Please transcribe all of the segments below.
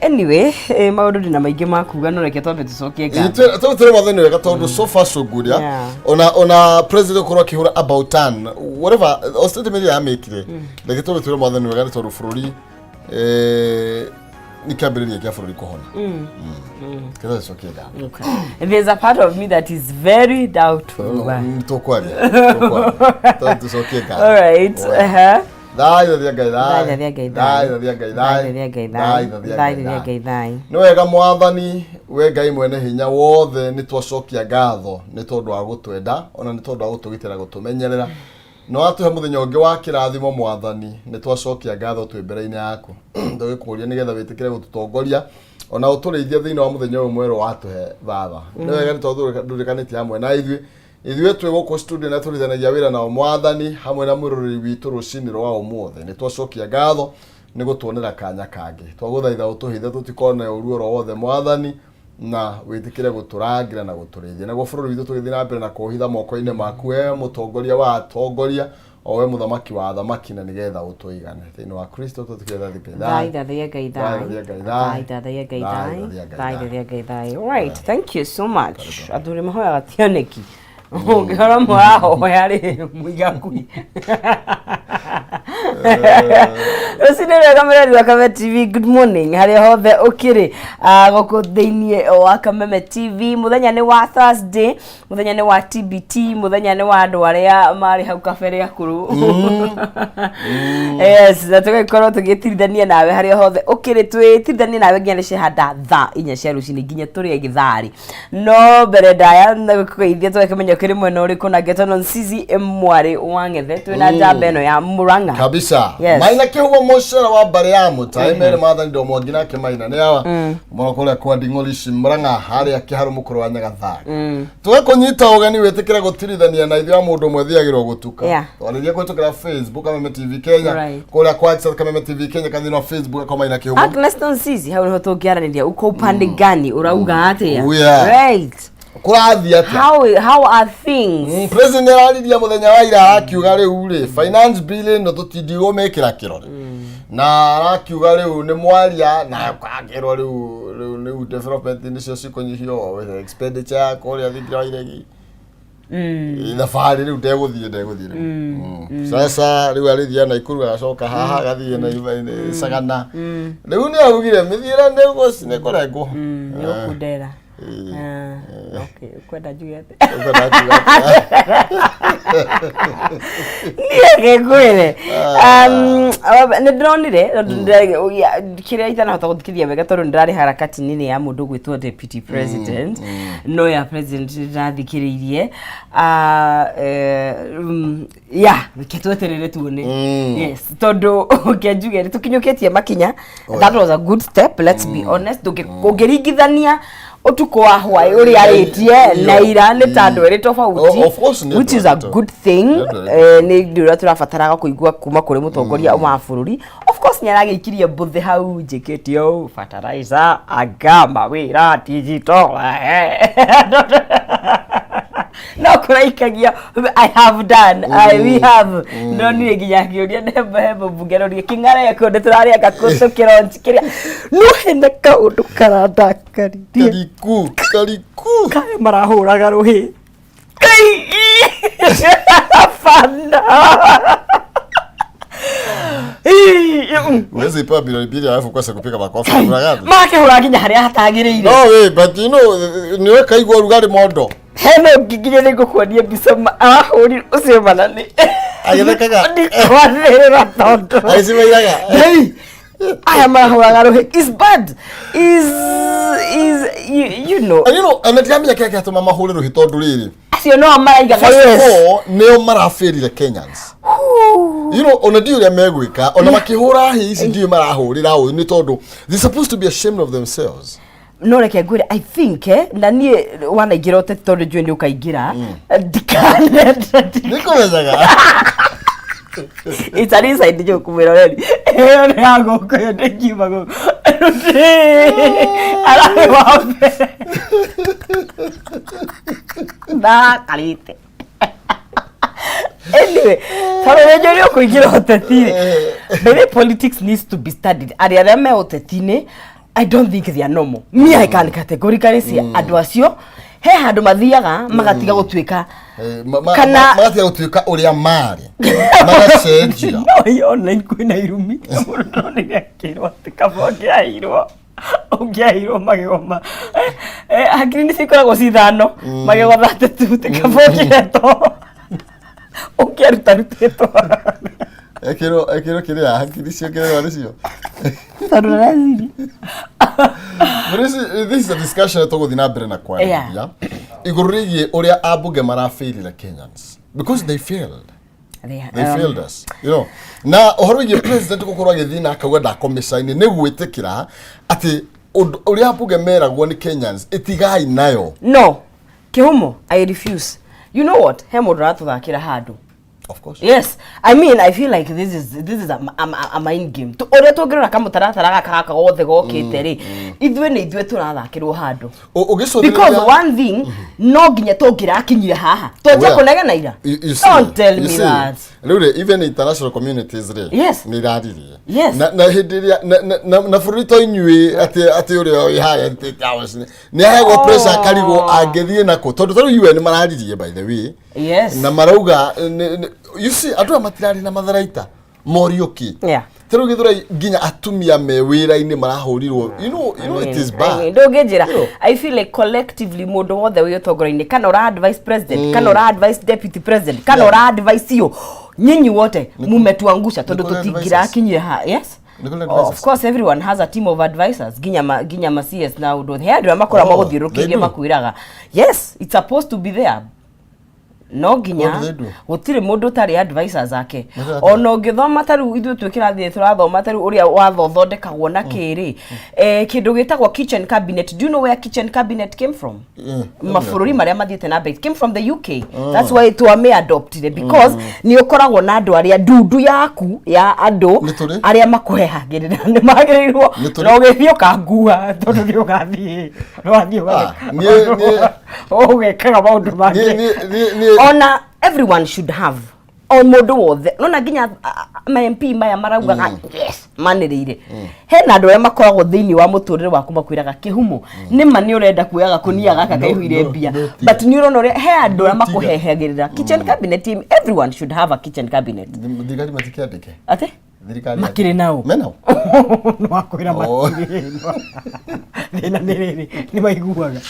Anyway, maundu ndina maingi makuga no reke twambe tucokie nga. Tũtũre mwathani wega tondu so far so good ya. Ona president korwa kihura about turn whatever statement ya make reke tũtũre mwathani wega tondu bururi ni kambiriria kia bururi kuhona. Kenda tucokie nga. Okay. There's a part of me that is very doubtful. Tokwaria. Tucokie nga. All right. Dai da gai. No wega mwathani we Ngai mwene hinya wothe ni twacokia ngatho ni tondu wa gutwenda ona ni tondu wa gutugitira gutumenyerera no atuhe muthenya ungi wa kirathimo mwathani ni twacokia ngatho twi mbere-ini yaku ndugikuria nigetha witikire gututongoria ona utureithia thiini wa muthenya uyu mwero watuhe baba ni wega ni tondu ndurikanite hamwe na ithuĩ twĩ gũkũ studio na tũrithanagia wĩra na mwathani hamwe na mwĩroreri witũ rũcinĩ rwa ũmũthĩ nĩ twacokia ngatho nĩ gũtuonera kanya kangĩ twagũthaitha ũtũhithe tũtikone ũru oro wothe mwathani na wĩtĩkĩre gũtũrangĩra na gũtũrĩithia naguo bũrũri witũ tũgĩthiĩ na mbere na kũũhitha moko-inĩ maku we mũtongoria wa atongoria o we mũthamaki wa athamaki na nĩgetha ũtũigane thĩinĩ wa Kristo tũtukĩre Right, thank you so much. Athuri mahoyaga tioneki ngihora mwaho yari muigakui Usinere kamera ya Kameme TV. Good morning hari hothe ukiri goko theinie wa Kameme TV. Muthenya ni wa Thursday, muthenya ni wa TBT, muthenya ni wa andu aria mari hau kabere akuru. Yes, nataka ikorwo tugitirithania nawe hari hothe ukiri twitiithania nawe nginya cihanda tha inya cia rucini nginya turie githari. No mbere ndaya na kugeithia twekemenya kiri mwena uriku na Getonon Sisi mwari wangethe twina njamba eno ya Muranga kabisa. Yes. Maina kihugo moshera wa bare ya mutai mere mathani ndo mwangina ke maina ni awa monokole kwa Nding'olici Muranga hari akiharu mukuru wa Nyagathari twekunyita ugani wetikira gutirithania na ithwa mundu mwethiagirwo gutuka twaririe kwetukira Facebook Kameme TV Kenya kula kwa Kameme TV Kenya kanthino Facebook kwa Maina kihugo Getonon Sisi hau no tungiaraniria uko upande gani urauga atia right how are things president arariria muthenya wa ira akiuga riu ri finance bill no tutidigo mekira kirore na arakiuga riu ni mwaria na kwagirwo riu development ni cio cikonyihio with expenditure yako ria thikira iregi ina fari riu ndeguthie sasa riu arithia na ikuru agacoka haha gathie na sagana riu ni augire mithira ndego cine korego ni ukundera okay, kwenda jugete. Niye kwele. Ndronire kiria itana hota guthikithia wega tondu ndirari harakati nini ya mundu gwitwo deputy president no ya president ndathikiririe ketweterere tuone yes tondu ukianjugete tukinyuketie makinya that was a good step, let's be honest. Ukiringithania utuko wa hwai uri aritie na ira ni tandu eri tofauti which is a good thing. Ni ndira turafataraga kuigua kuma kuri mutongoria wa bururi. Of course ni aragikirie mbuthe hau njiketio fertilizer agama wira digital no kuraikagia I have done we have no ni nginya kiuria ndembe bungero ri kingara yako ndeturari akakoso kironchi kiria no henda ka undu karandakari kariku kai marahuraga ruhi kai fanda Wezi ipa bilioni alafu kwa kupika makofi uragani make huraginya haria hatagiriire no we but you know niwe kaigwa rugari mondo heno giginya niko kuonia bisema uri ucio manani agethekaga ndikwarira tondu aisimairaga hey aya marahuraga ruhi is bad is you know anatiamia keke atuma mahuriro hitondu riri acio no maraiga neo marafirire Kenyans you know ona dio ya megwika ona makihura hizi dio marahurira u ni tondu they supposed to be ashamed of themselves. No reke ngwire I think na nie wana igirote tondu jwe ni ukaigira dikane niko mezaga it's an inside joke mwiroreri ni hago ko ndikima go ala wape da kalite anyway tarejo kuigira hotetini maybe politics needs to be studied ari arame hotetini I don't think they are normal. Me I can categorically say andu acio he handu mathiaga magatiga gutuika kana magatiga gutuika uria mari magacenjia no online kwina irumi mundu ni akirwa tikabogeairwo ongeairwo magegoma hakiri ni cikoragwo cithano magego thatatu tikabogeeto ongearuta rutitwo ekiro kiria hakiri cio ngererwa nicio This is a discussion tuguthi na mbere na kwaria iguru rigie uria abunge marafailira Kenyans because they failed. They failed us, you know. Na uhoro wigie president gukorwo agithi na akauga ndakomicaini ni gwitikira ati uria abunge meragwo ni Kenyans itigai nayo. No, Kihumo, I refuse. You know what? He mundu ratuthakira handu. Of course. Yes, I mean, I feel like this is a mind game. To ore to gerera kamutaratara gaka gothe gokite ri ithwe ni ithwe turathakirwo handu. Because one thing no nginya tongira akinyire haha. Tonje kunegena ira. Don't tell me that. Rure even international communities re. Yes. Ni radirie. Yes. Na hindiria na furito inyue ati uri oi haya towers. Ni hego pressure karigo agethie nako. Tondu UN mararirie by the way. Yes. Na marauga you see atu amatirari na matharaita morioki. Yeah. Teru githura ginya atumia me wira-ini marahurirwo. You know it is bad. Ndogejera. I feel like collectively mundu wothe wi utongoro-ini kana ura advice president, kana ura advice deputy president, kana ura advice yo. Nyinyi wote mumetuangusha tondu tutigira akinyire ha. Yes. Of course everyone has a team of advisors. Ginya ma CS na udo. He andu amakora maguthirukirie makwiraga. Yes, it's supposed to be there. No ginya gutire mundu tari advisors ake ono ngithoma taru ithu twikirathie turathoma taru uria wathothondekagwo na kiri kindu gitagwo kitchen cabinet. Do you know where kitchen cabinet came from? Mafururi maria mathiete na it came from the UK. That's why it was adopted because ni ukoragwo na andu aria ndundu yaku ya andu aria makuhehagirira ni magirirwo no githio kangua tondu ni ugathie ugekaga maundu mangi. Ona everyone should have on modo wothe nona ginya ma MP maya maraugaga yes manirire he na andu makoragwo thiini wa muturire waku makwiraga Kihumo ni mani urenda kuyaga kunia gaka kaihuire mbia but ni urona he andu makuhehagirira kitchen cabinet team. Everyone should have a kitchen cabinet. Thigari matikiandike ate thirikari makire nao menao no akwira makire thina ni maiguaga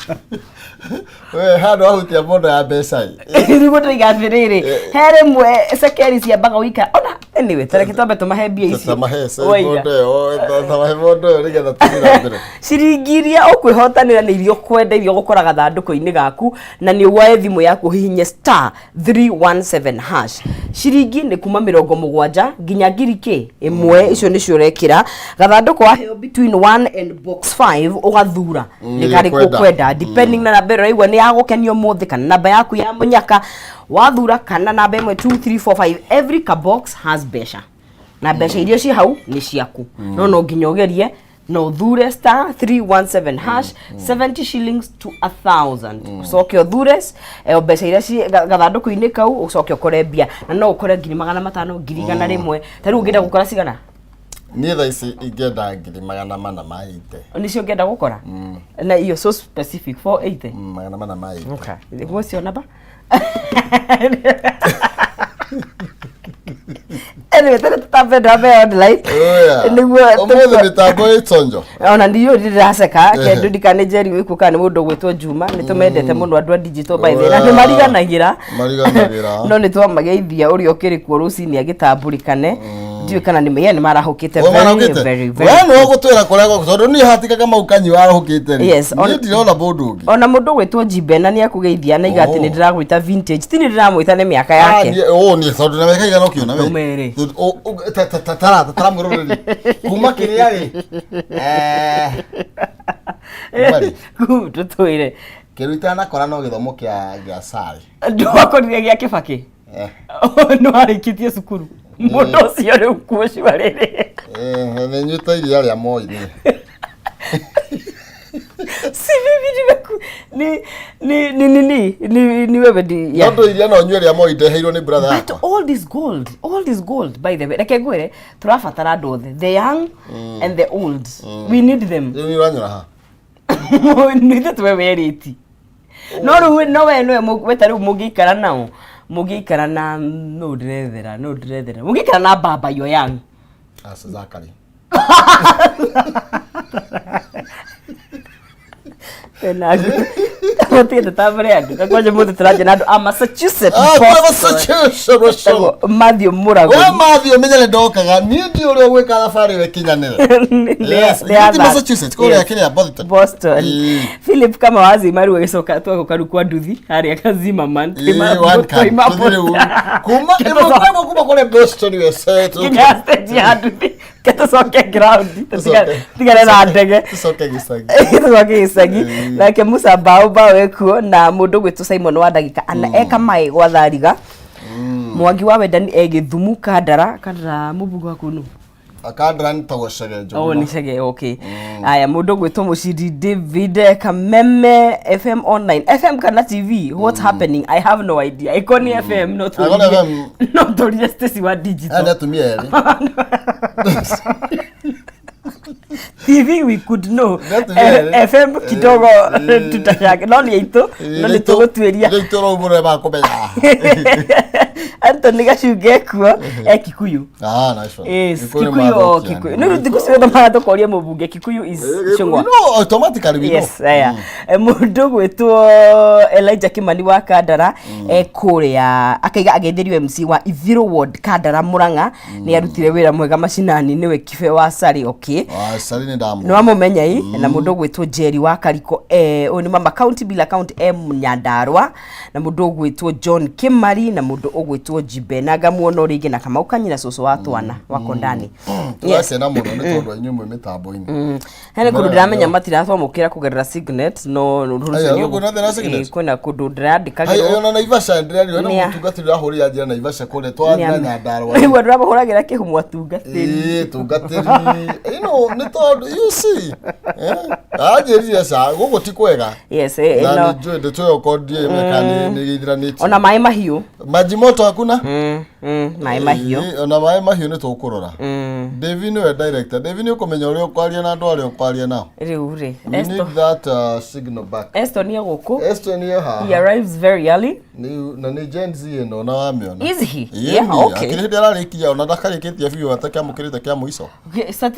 we handu ahutia bondo ya mbeca iri gutiga thiriri here mwe sekeri cia baga wika ona anyway tareke tombe tumahe mbia ici tumahe bondo rigetha tuthira mbere ciringiria ukwihotanira ni irio kwenda irio gukoraga thanduku-ini gaku na ni uwae thimu yaku hihinye *317# ciringi ni kuma 70 nginya ngiri imwe icio ni cio rekira gathanduku wa between 1 and box 5 ugathura ni kari kwenda depending na namba ĩrĩa igwa ni yagukenio muthi kana namba yaku ya munyaka wathura kana namba 1 2 3 4 5 every ka box has besha na besha irio ci hau ni ciaku no nginya ugerie no thure *317# 70 shillings to 1000 soke othures besha iria ci gathanduku-ini kau ucoke ukore mbia na no ukore 500 1,100 tari ungenda gukora cigana ni tha ici ingenda 480 ni cio ngenda gukora na iyo so specific 480 480 okay what's your number anyway tata ndabe online niguo umuthi mitambo itonjo ona ndiyo ndiraseka kendo ndikanejeri wiku kana mundu gwitwo Juma nitumendete muno andu a digital by the na ni mariganagira no ni twamageithia uri okiri ku rucini agitamburikane ndiyo kana ni meye ni marahukite very we no gutwira kurego tondu ni hatikaga maukanyi warahukite ni ndirona mundu ungi ona mundu gwitwo Jibena ni akugeithia na igati ni ndiragwita vintage tini ndiramwita ni miaka yake ni tondu na miaka igana ukiona we tara muroreri kuma kiria ri tutwire kiruita na kora no githomo kia sari ndwakorire gia Kibaki no arikitie cukuru mundu ucio riu kuoshwa riri ni nyuta iria ria moi ni si bibi ni wewe di ya ndo iria no nywele amo ideheirwo ni brother yakwa. But all this gold by the way. Reke ngwire turabatara andu othe, the young and the old. We need them. Ni uranyura ha. Ni that we weriti. No we weta ru mugikara nao. Mugikara na no drethera. Mugikara na baba yo young. Asa Zakari. Penago. Motete tabere andu. Kakoje motete turaje nadu a Massachusetts. Massachusetts. Matthew Murago. We Matthew menyele ndokaga ni ndi uri gwika thabari we kinyanire. Yes, ni Massachusetts. Ko ya Kenya Boston. Philip kama wazi maru wesoka twako karuku nduthi ari akazima man. Kuma kule Boston USA. Kinya stage ya nduthi. Keto soke ground. Tigare na ndege. Soke gisagi. Soke gisagi. Nake Musa Bauba wekuo na mundu gwitu Simon wa ndagika ana eka mai gwa thariga. Mwangi wa wendani Githumu Kandara mubugu akunu. Akandara nitagocege njogu. Ni cege okay. Aya mundu gwitu Mushidi David Kameme FM online. FM kana TV. What's happening? I have no idea. Ikoni FM not FM. Not only station wa digital. Ana tumia eri. TV we could know. FM kidogo tutashaka. Noni ito. Noni togo tueria. Noni togo mure ba komenya. Anthony Gashuge kuo Kikuyu. Nice one. Yes, Kikuyu Kikuyu. No ndikusema ndo to koria mubunge Kikuyu is Chungwa. No, automatically we know. Yes, aya. Mundu gwetwo Elijah Kimani wa Kandara kuria akaiga agetherio MC wa Ithiro Ward Kandara Muranga ni arutire wira mwega macinani niwe kibe wa Sari okay. Sari ni ndamu. No amumenya yi na mundu gwetwo Jerry wa Kariko oni mama county bila county Nyandarua na mundu gwetwo John Kimari na mundu ogwetwo Jibenaga muono ringi na kama ukanyira soso wa twana wako ndani. Yes na muno ni tondu anyumwe mitambo-ini. Hele kundu ndiramenya matirathomokira kugerera Signet no rurucio. Kuna kundu ndirandikagirwo. Ayo na Naivasha ndirari no mutungatira hori ya njira Naivasha kule twana Nyandarua. Iwe ndirabohoragira kihumu atungatiri. Tungatiri. Ino ni tondu you see. Ajeri sa gugu ti kwega. Yes no. Ndio ndio kodie mekani ni githiraniti. Ona mai mahiu. Maji moto hakuna? Mai mahiu. Ona mai mahiu ni tukurora. David ni director. David ni ukomenya uri okwaria na andu ari okwaria nao. Riu ri. Need that signal back. Estonia guku. Estonia ha. He arrives very early. Ni Gen Z no na wamiona. Is he? Yeah, okay. Akiri ndara rikia ona ndakarikitia biu atakamukirite kia muico.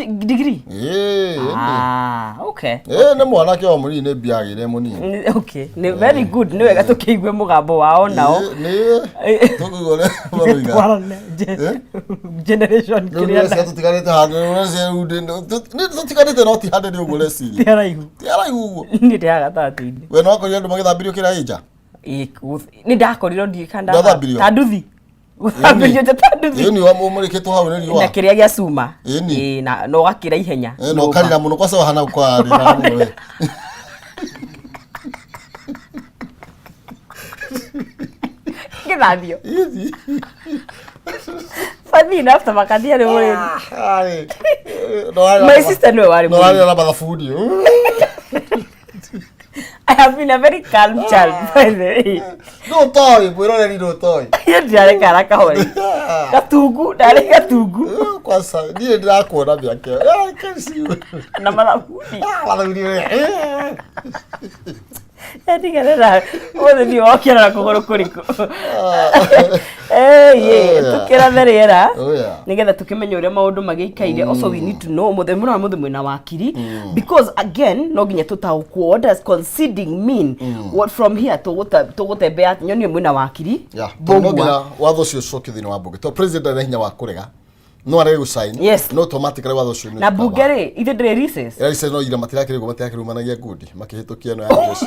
Degree? Okay. Ne mwana ke wa muri ne biagire muni. Okay. Ne very good. Ne wega tukiigwe mugambo wao nao. Ne tukugole baruiga. Generation kiria. Ne tutikarite hande ne se ude. Ne tutikarite no ti hande ni ugole siri. Tiaraihu. Ni ndiaga tatini. We no akoria ndu magithambirio kira ija. Ni ndakorirwo ndikanda. Tanduthi. Uthambirio tanduthi. Ni wa mumuriketwo hau ne riwa. Na kiria gia cuma. Na no gakira ihenya. No karira muno kwa sawa hana kwa rira we. Githabio. Funny enough to makadia le mwe. My sister no worry. No worry about the food you. I have been a very calm child by the way. No toy, we don't need no toy. Dale karaka hori. Katugu, dale katugu. Kwa sawa, ni ndira kuona byake. I can see you. Na mala fudi. Wala uri. Ndigarera wothe ni okira na kuguru kuriku. Tukira therera. Nigetha tukimenya uria maundu magikaire. Also we need to know muthe mwina wakiri because again no ginya tutaukwo what does conceding mean? What from here to gutembea nyoni mwina wakiri. No ginya watho cio coki thini wa bunge. To president hinya wa kurega. No arege gusign. Yes. No automatically watho cio. Na bungere ithe ndire recess. Recess no ira matirakire go matirakirumanagia ngudi makihitukia no ya Josh.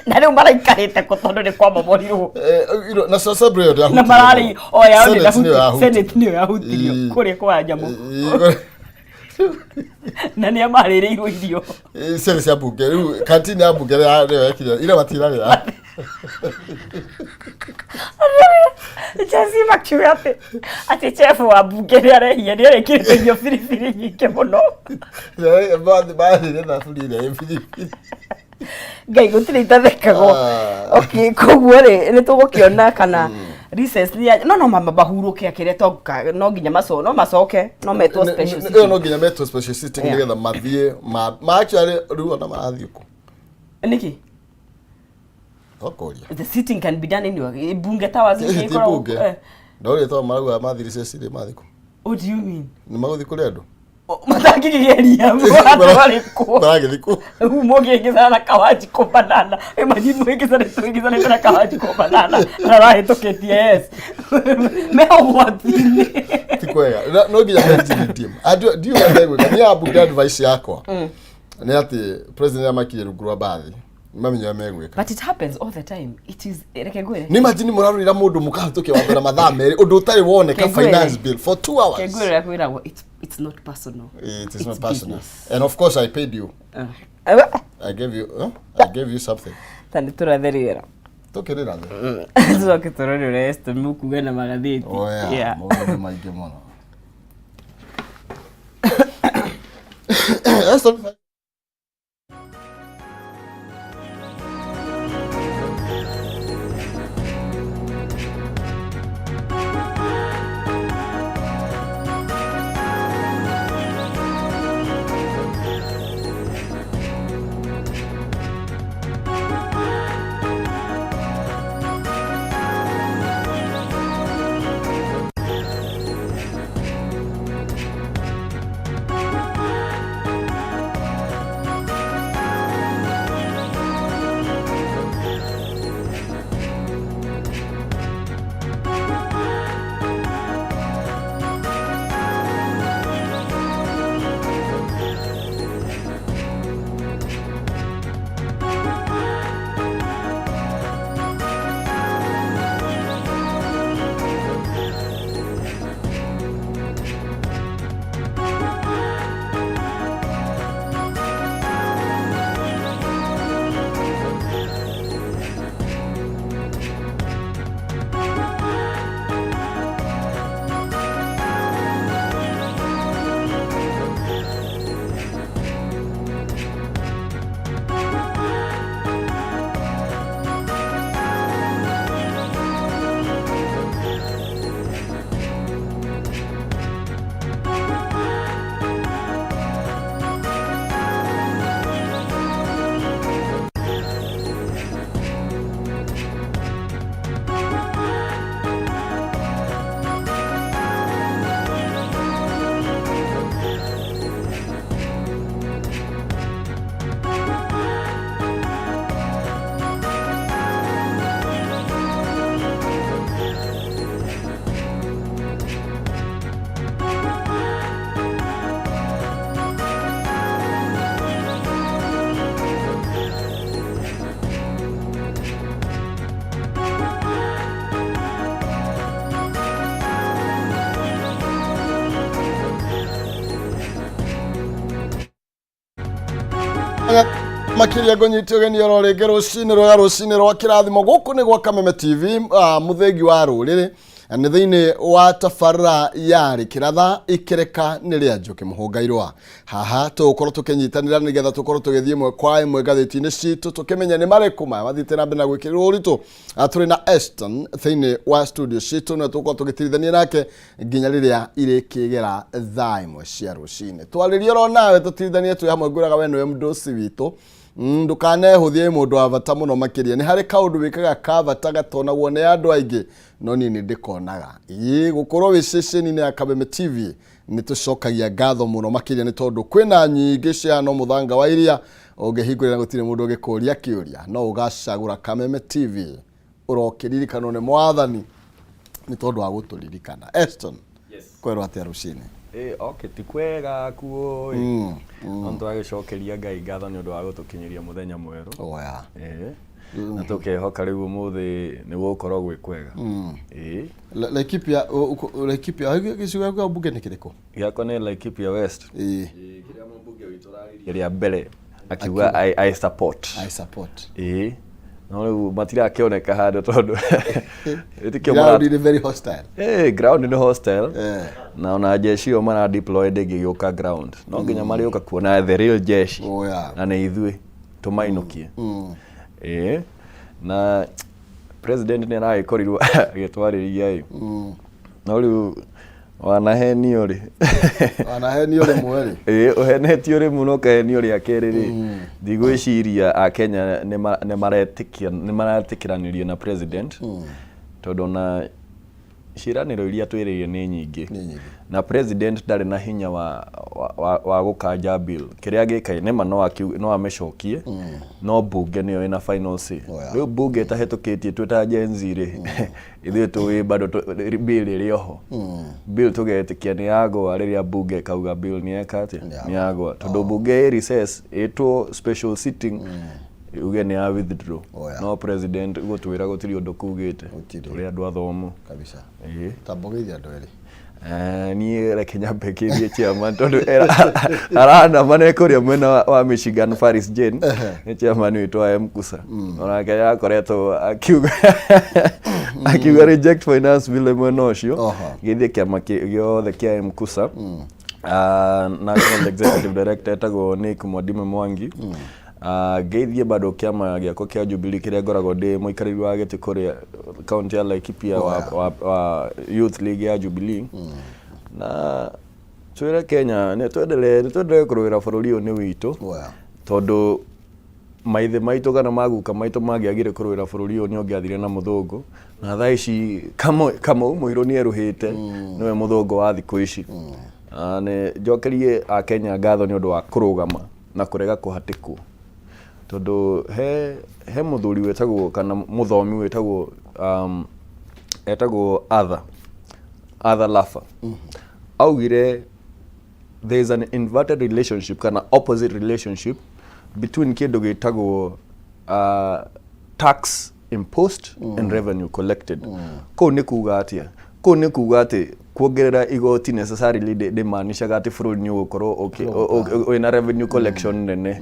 Na leo mara ikarete ko tondu ni kwa mamorirwo. Na sasa bro ya. Na marari oya oni na Senate ni ya hutirio kuri kwa jamu. Na ni amaririirwo irio. Sere cia bunge kantini ya bunge ya ile matira ya. Chelsea makiuga ati chef wa bunge ni arehia irio biribiri nyingĩ mũno. Bathi na fulile ya biribiri. Ngai gũtirĩ itathekagwo. Okay, koguo rĩ nĩ tũgũkĩona kana recess no mabahurũke akĩrĩa toka no nginya macoke no metwo special sitting. No nginya metwo special sitting nĩgetha mathiĩ actually rĩu ona marathiĩ kũ. Niki? Okoria. The sitting can be done anywhere. Bunge towers ikorwo. No rĩ to maruga mathi recess rĩ mathi kũ. What do you mean? Nĩ magũthi kũrĩ andũ. Matakigeria mwariko. Maragĩthikũ. Mũgĩngĩthana na Kawajiko banana. Imagine mũgĩngĩthana na Kawajiko banana. Na rahĩtũkĩtie yes. Meho wathini. Ti kwega. No nginya mention team. Do you remember ni abu advice yakwa? Ni ati president amakire rungu rwa bathi. Mamenyo megwika. But it happens all the time. It is reke gwire. Ni imagine murarurira mundu mukahatuke wa mbere mathaa meri undu utari woneka finance bill for 2 hours. Kegwire kwira it's not personal. It is not personal. Business. And of course I paid you. I gave you something. Tani turatherira. Tukirira nde. Zoke turore rest mukuga na magatheti. Oh yeah. Mo maige mono. makiria ngonyiti ugeni oro ringi rucini rwa kirathimo guku ni gwa Kameme TV muthengi wa ruriri ni thiini wa tabarira yari kiratha ikireka ni ria njuki muhungairwa haha tukorwo tukinyitanira nigetha tukorwo tugithie imwe kwa imwe gatheti-ini citu tukimenya ni mariku mathite na mbere na gwikirwo uritu turi na Eston thiini wa studio citu na tukorwo tugitirithania nake nginya riria irikigera thaa imwe cia rucini twaririe ro nawe tutirithanie tu hamwe nguraga we niwe mdosi witu ndukanehuthie mundu wa bata muno makiria ni hari kaundu wikaga ka bata gatonagwo ni andu aingi no nini ndikonaga gukorwo wi station-ini ya Kameme TV ni tucokagia ngatho muno makiria ni tondu kwina nyingi cia no muthanga wa iria ungihingurira gutire mundu ugikuria kiuria no ugacagura Kameme TV urokiririkano ni mwathani ni tondu wa guturirikana Eston kwerwo atia rucini okay tikwega kuo onto agicokeria ngai ngatho ni undu wa gutukinyiria muthenya mweru oya na tukehoka riu umuthi ni gukorwo gwi kwega Laikipia gicigo gĩa mbunge nĩ kĩrĩkũ giakwa ni Laikipia West kiria mbunge witu rariria mbere akiuga I support no matirakioneka handu tondu itikio ground is very hostile ground ni hostile na ona jeshi o mara deployed igioka ground no nginya marioka kuona the real jeshi na ne ithui tumainukie na president ni araikorirwo agitwariria no riu wanahenio ri mweri uhenetio ri muno kahenio ri akeriri ndigwiciria a Kenya ni maratikiranirio na president tondu na ciraniro iria twiririe ni nyingi na president ndari na hinya wa gukanja bill kiria gikai nema no amecokie no bunge niyo ina final say riu bunge tahitukitie twita jenzi ri ithuĩ tũĩ bado bill ĩrĩ oho bill tũgetikia nĩ yagwa rĩrĩa bunge kauga bill nĩ ekate nĩ yagwa tondũ bunge recess ĩtwo special sitting uge nĩ ya withdraw no president gũtwĩra gũtirĩ ũndũ kugĩte tũrĩ andũ athomu kabisa tambũgeithia andũ erĩ niĩ reke nyambe kĩrie chairman tondũ arana manekuria mwena wa Michigan Faris Jane nĩ chairman witwa Mkusa onake yakoretwo akiuga reject finance bill mwena ũcio gĩthie kĩama gĩothe kĩa Mkusa National Executive Director etagwo Nick Mwadime Mwangi geithie bado kiama giako kia Jubilee kiria ngoragwo ndi muikariri wa giti kuria county ya Laikipia wa Youth League ya Jubilee na twira Kenya ne twendele kuruira bururi uyu ni witu tondu maithe maitu kana maguka maitu magiagire kuruira bururi uyu ni ongiathire na muthungu na thaa ici kama muiro ni eruhite niwe muthungu wa thiku ici ne njokerie a Kenya ngatho ni undu wa kurugama na kurega kuhatikwo tondu he muthuri wetagwo kana muthomi wetagwo etagwo Arthur Laffer augire there is an inverted relationship kana opposite relationship between kindu gitagwo tax imposed and revenue collected ko ni kuga atia kuongerera igoti necessarily demaanishaga ati bururi ni ugukorwo ina revenue collection nene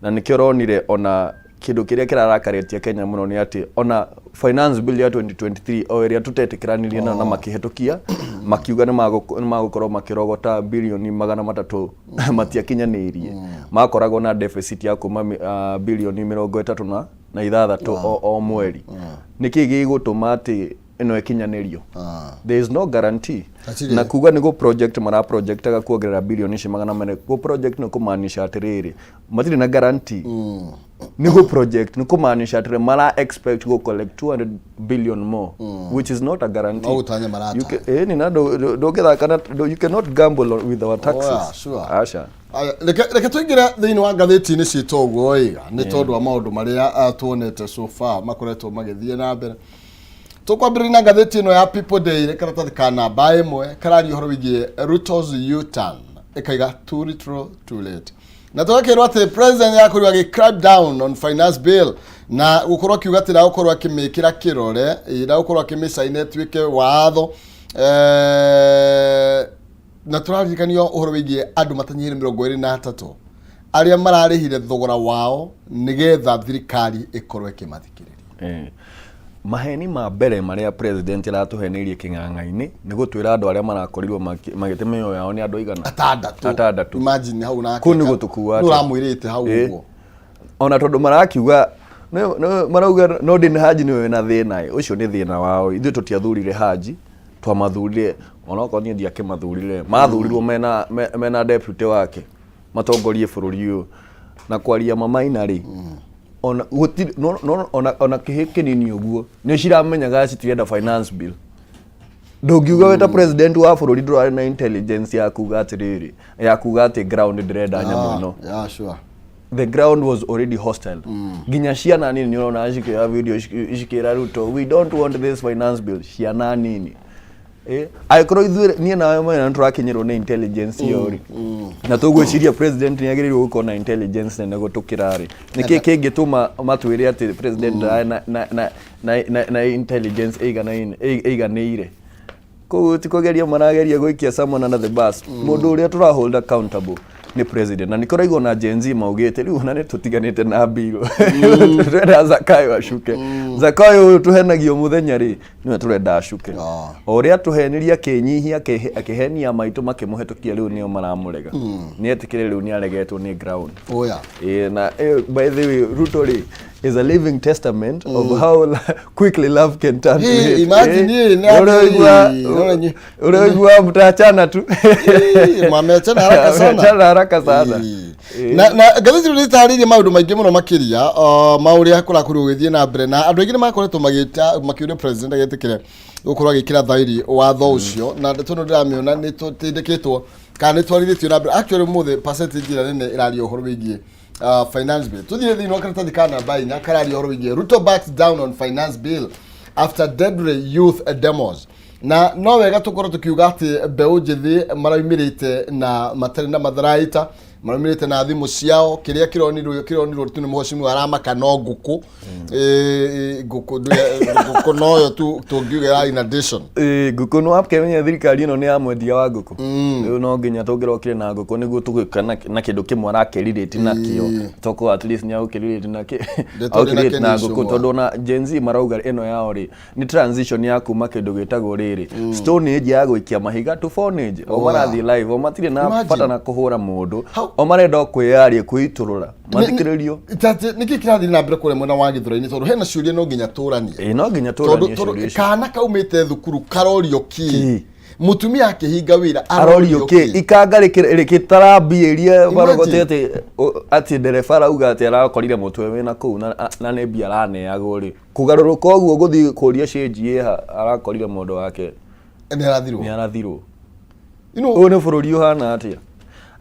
na nikio ronire ona kindu kiria kirarakaretia Kenya muno ni ati ona finance bill ya 2023 o area tutetikiranirie na makihetokia makiuga ni magukorwo makirogota bilioni 300 matiakinyanirie makoragwo na deficit ya kuma bilioni 36 o mweri niki gigutuma ati ino ekinyanirio there is no guarantee na kuga ni go project aga kuongerera bilioni 400 go project no kumaanisha atiriri matiri na guarantee ni go project ni kumaanisha atiriri mara expect go collect 200 billion more which is not a guarantee ni na do getha kana you cannot gamble with our taxes asha reke tuingira thiini wa ngathĩti ni citogwo ni tondu wa maundu maria tuonete so far makoretwo magithie na mbere tukwambirĩria na ngathĩti ĩno ya People Day karatathi kana bae mwe karari horo wigie Ruto's U-turn ikaiga too little too late na twakirwo ati president yakorwo agi crack down on finance bill na gukorwo kiuga ati gukorwo akimikira kirore ira gukorwo akimisaine twike watho na turarikanio uhoro wigie andu matanyire 23 aria mararihire thogora wao nigetha thirikari ikorwo ikimathikiriria maheni ma mbere maria president aratuhenirie king'ang'a-ini ni gutwira andu aria marakorirwo magite mĩoyo yao ni andu igana atandatu imagine hau na kuni gutukua ati nuramwirite hau uguo ona tondu marakiuga marauga no din Haji ni we na thina ucio ni thina wao ithu tutiathurire Haji twamathurire ona okorwo ni akimathurire mathurirwo mena deputy wake matongorie bururi uyu na kwaria mamaina ri ona ona kiheke nini uguo ni ciramenyaga citirenda finance bill ndugiuga weta president wa bururi ndurari na intelligence ya kuga atiriri ya kuga ati ground direnda nyamu ino sure the ground was already hostile ginya ciana nini unaona ashikira video ishikira Ruto we don't want this finance bill ciana nini aikoro ithuĩ niĩ nawe mwena tũrakinyĩrwo nĩ intelligence yori na tũgwĩciria president nĩ agĩrĩirwo gũkorwo na intelligence nene gũtũkĩra rĩ nĩkĩ kĩngĩtũma matwĩre atĩ president na intelligence ĩiganĩire koguo ti kũgeria marageria gũikia someone under the bus mũndũ ũrĩa tũrahold accountable ni president na nikoraigwo na Gen Z maugite riu na nitutiganite na bill turenda Zakayo ashuke Zakayo tuhenagio muthenya ri niwe turenda ashuke oria tuheniria kinyihia akihenia maitu makimuhetukia riu nio maramurega ni etikire riu ni aregetwo ni ground na by the way Ruto ri is a living testament of how quickly love can turn to hate. Imagine unaigua mtachana tu mamechana haraka sana na gatheti ritaririe maundu maingi muno makiria mauria kurakuru githie na mbere na andu aingi ni makoretwo makiuria president agetikire gukorwo agikira thairi watho ucio na tuno ndiramiona ni tutindikitwo kana ni twarithitio na mbere actually muthe percentage ira nene irario horo wigie finance bill tuthire thini wakaratathi kana bai na karari horo wigie Ruto backs down on finance bill after deadly youth demos na no wega tukorwo tukiuga ati mbeu njithi maraumirite na matari na matharaita maraumirite na thimu ciao kiria kironirwo tu ni muhocimu aramaka no nguku nguku noyo tu tungiuga in addition nguku no apkemenya thirikari ino ni amwendia wa nguku riu no nginya tungirokire na nguku niguo tugikana na kindu kimwe arakeririte nakio toko at least nya ukeririte na nguku tondu na Gen Z marauga ino yao ri ni transition ya kuma kindu gitagwo riri stone age ya gwikia mahiga to phone age o marathi live o matire na bata na kuhura mundu o marenda kwiyaria kwiturura mathikiririo niki kirathi na mbere kure mwena wa Githuraini tondu hena ciuria no nginya turanie no nginya turanie kana kaumite thukuru karorio ki mutumia akihinga wira arorio ki ikanga rikitarambieria barogotete ati ndereba rauga ati arakorire mutwe wina kuu na ne bia raneagwo ri kugaruruka oguo guthi kuria change arakorire mundu wake ni arathirwo ne bururi uhana atia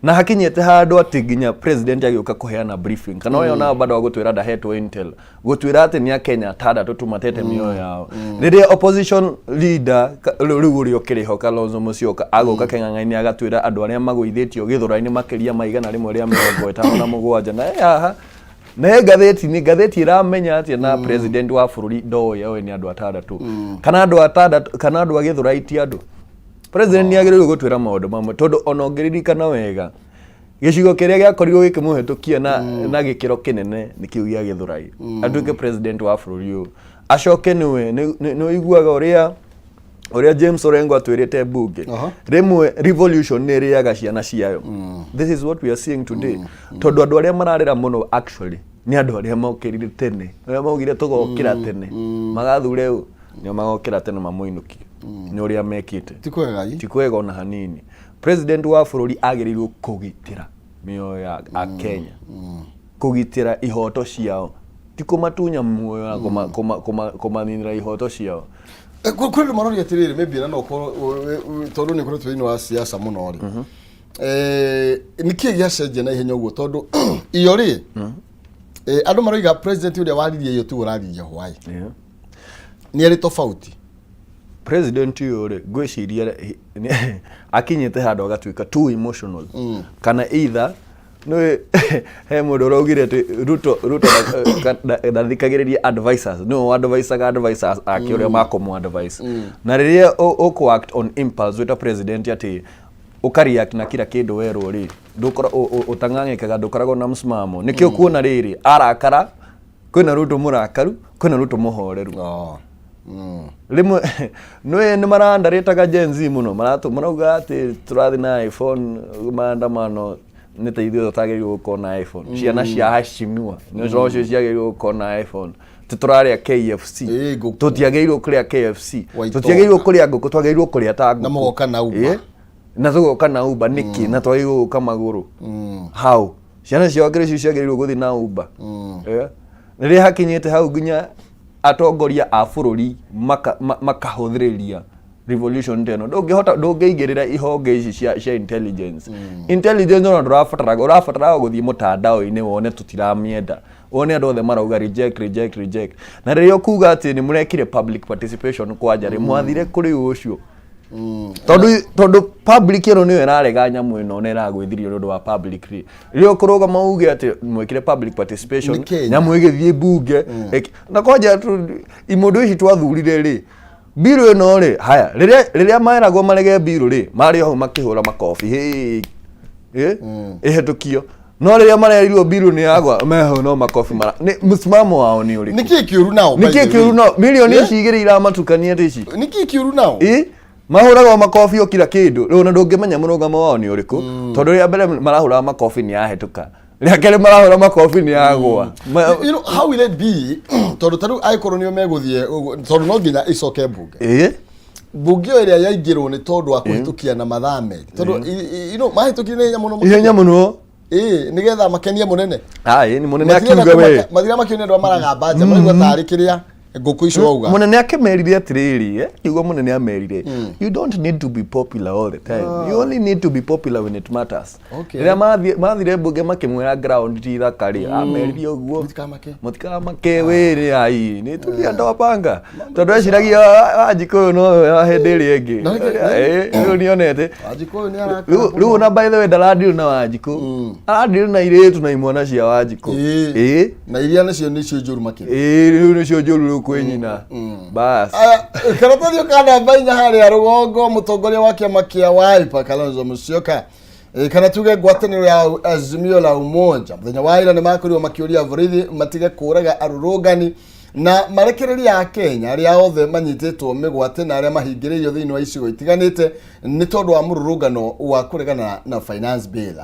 na hakinyete handu ati nginya president agioka kuheana briefing kana oyo na bado agutwira ndahetwo intel gutwira ati ni Kenya tandatu tumatete mioyo yao riria opposition leader ruguri okiriho Kalonzo Musyoka agoka keng'ang'aini agatwira andu aria maguithitio Githuraini makiria maigana rimwe ria 57 na haha na gatheti iramenya ati na president wa bururi ndoya we ni andu atandatu kana andu atandatu kana andu agithuraiti andu president ni agirwo gutwira maundu mamwe tondu onongeririkana wega gicigo kiria giakorirwo gikimuhetukia na gikiro kinene nikiugia Githurai atuike president wa bururi uyu acoke niwe no iguaga uria James Orengo atwirite bunge rimwe revolution ni riaga ciana ciayo this is what we are seeing today tondu andu aria mararira muno actually ni andu aria maukirire tene aria maugire tugokira tene magathure u ni magokira tene mamuinuki ni uria mekite tikwega ona hanini president wa bururi agirirwo kugitira mioyo ya Kenya kugitira ihoto ciao tikumatunya muoyo na kumaninira ihoto ciao kuri marori atirire maybe na no tondu ni kuri twini wa siasa muno ri niki giacenje na ihenya uguo tondu iyo ri andu maroiga president uria waririe iyo tu uraririe hwai ni ari tofauti president yore gwiciria akinyete handu agatuika too emotional kana either no he mundu rogire ati Ruto ndathikagiriria advisors no advisors akiuria makomu advice na riria o act on impulse with a president ati ukariact na kila kindu werwo ri ndukora utang'ang'ikaga ndukoragwo na msimamo nikio kuona riri arakara kwina Ruto murakaru kwina Ruto muhoreru rimwe no ni marandaritaga Gen Z muno marauga ati turathi na iPhone maandamano nitaithio tutagirwo gukona iPhone ciana cia hashimiwa no cio ciagirwo gukona iPhone tuturaria KFC tutiagirwo kuria KFC tutiagirwo kuria nguku twagirwo kuria ta nguku na mugoka na Uber na tugoka na Uber niki na twagirwo guka maguru how ciana cia wakire ciagirwo guthi na Uber riria hakinyite hau nginya atongoria a bururi makahuthiriria revolution teno ndungihota ihonge ici cia intelligence intelligence no urafatara guthii mutandao-ini wone tutiramienda wone andu othe marauga reject na riria kuga ati ni murekire public participation kwanja ri mwathire kuri ucio tondu public ino niwe rarega nyamu ino ne ragwithirio ndu wa public ri riria kuruga mauge ati mwekire public participation nyamu igithie bunge na kwanja imundu ici twathurire ri biru ino ri haya riria maeragwo marege biru ri mari ho makihura makofi ihetukio no riria marerirwo bill ni yagwa meho no makofi mara msimamo wao ni uriku niki kiuru nao milioni ici igiri iramatukania tici niki kiuru nao mahuraga makofi o kila kindu riu na ndungimenya murugamo wao ni uriku tondu ria mbere marahura makofi ni yahetuka ria kere marahura makofi ni yagwa you know how will it be tondu taru aikoro nio meguthie tondu no nginya icoke bunge bunge iria yaingirwo ni tondu wa kuhitukia na mathame tondu you know mahitukia ihenya muno nigetha makenie munene ni munene akiuga we mathira makio ni ndo maragamba nja maraigwa tari kiria nguku icio auga munene akemerire atiriri kiugo munene amerire you don't need to be popular all the time you only need to be popular when it matters ria mathire bunge makimwira ground ti thakari amerire uguo mutikamake wiri ai ni tulia ndopanga tondu eciragia Wanjiku no hindi iri ingi riu nionete Wanjiku ni araka riu na by the way ndaradil na Wanjiku aradil na iretu na imwana cia Wanjiku na iria nacio nicio njuru makiri riu nicio njuru kwenyina bas karatathio kana bainya haria rugongo mutongoria wa kiama kia Wiper Kalonzo Musyoka kana tuge ngwataniro ya Azimio la Umoja muthenya wa ira ni makorirwo makiuria borithi matige kuraga arurungani na marekereria ya Kenya aria othe manyititwo migwate na aria mahingiririo thiini wa icigo itiganite ni tondu wa mururungano wa kuregana na finance bill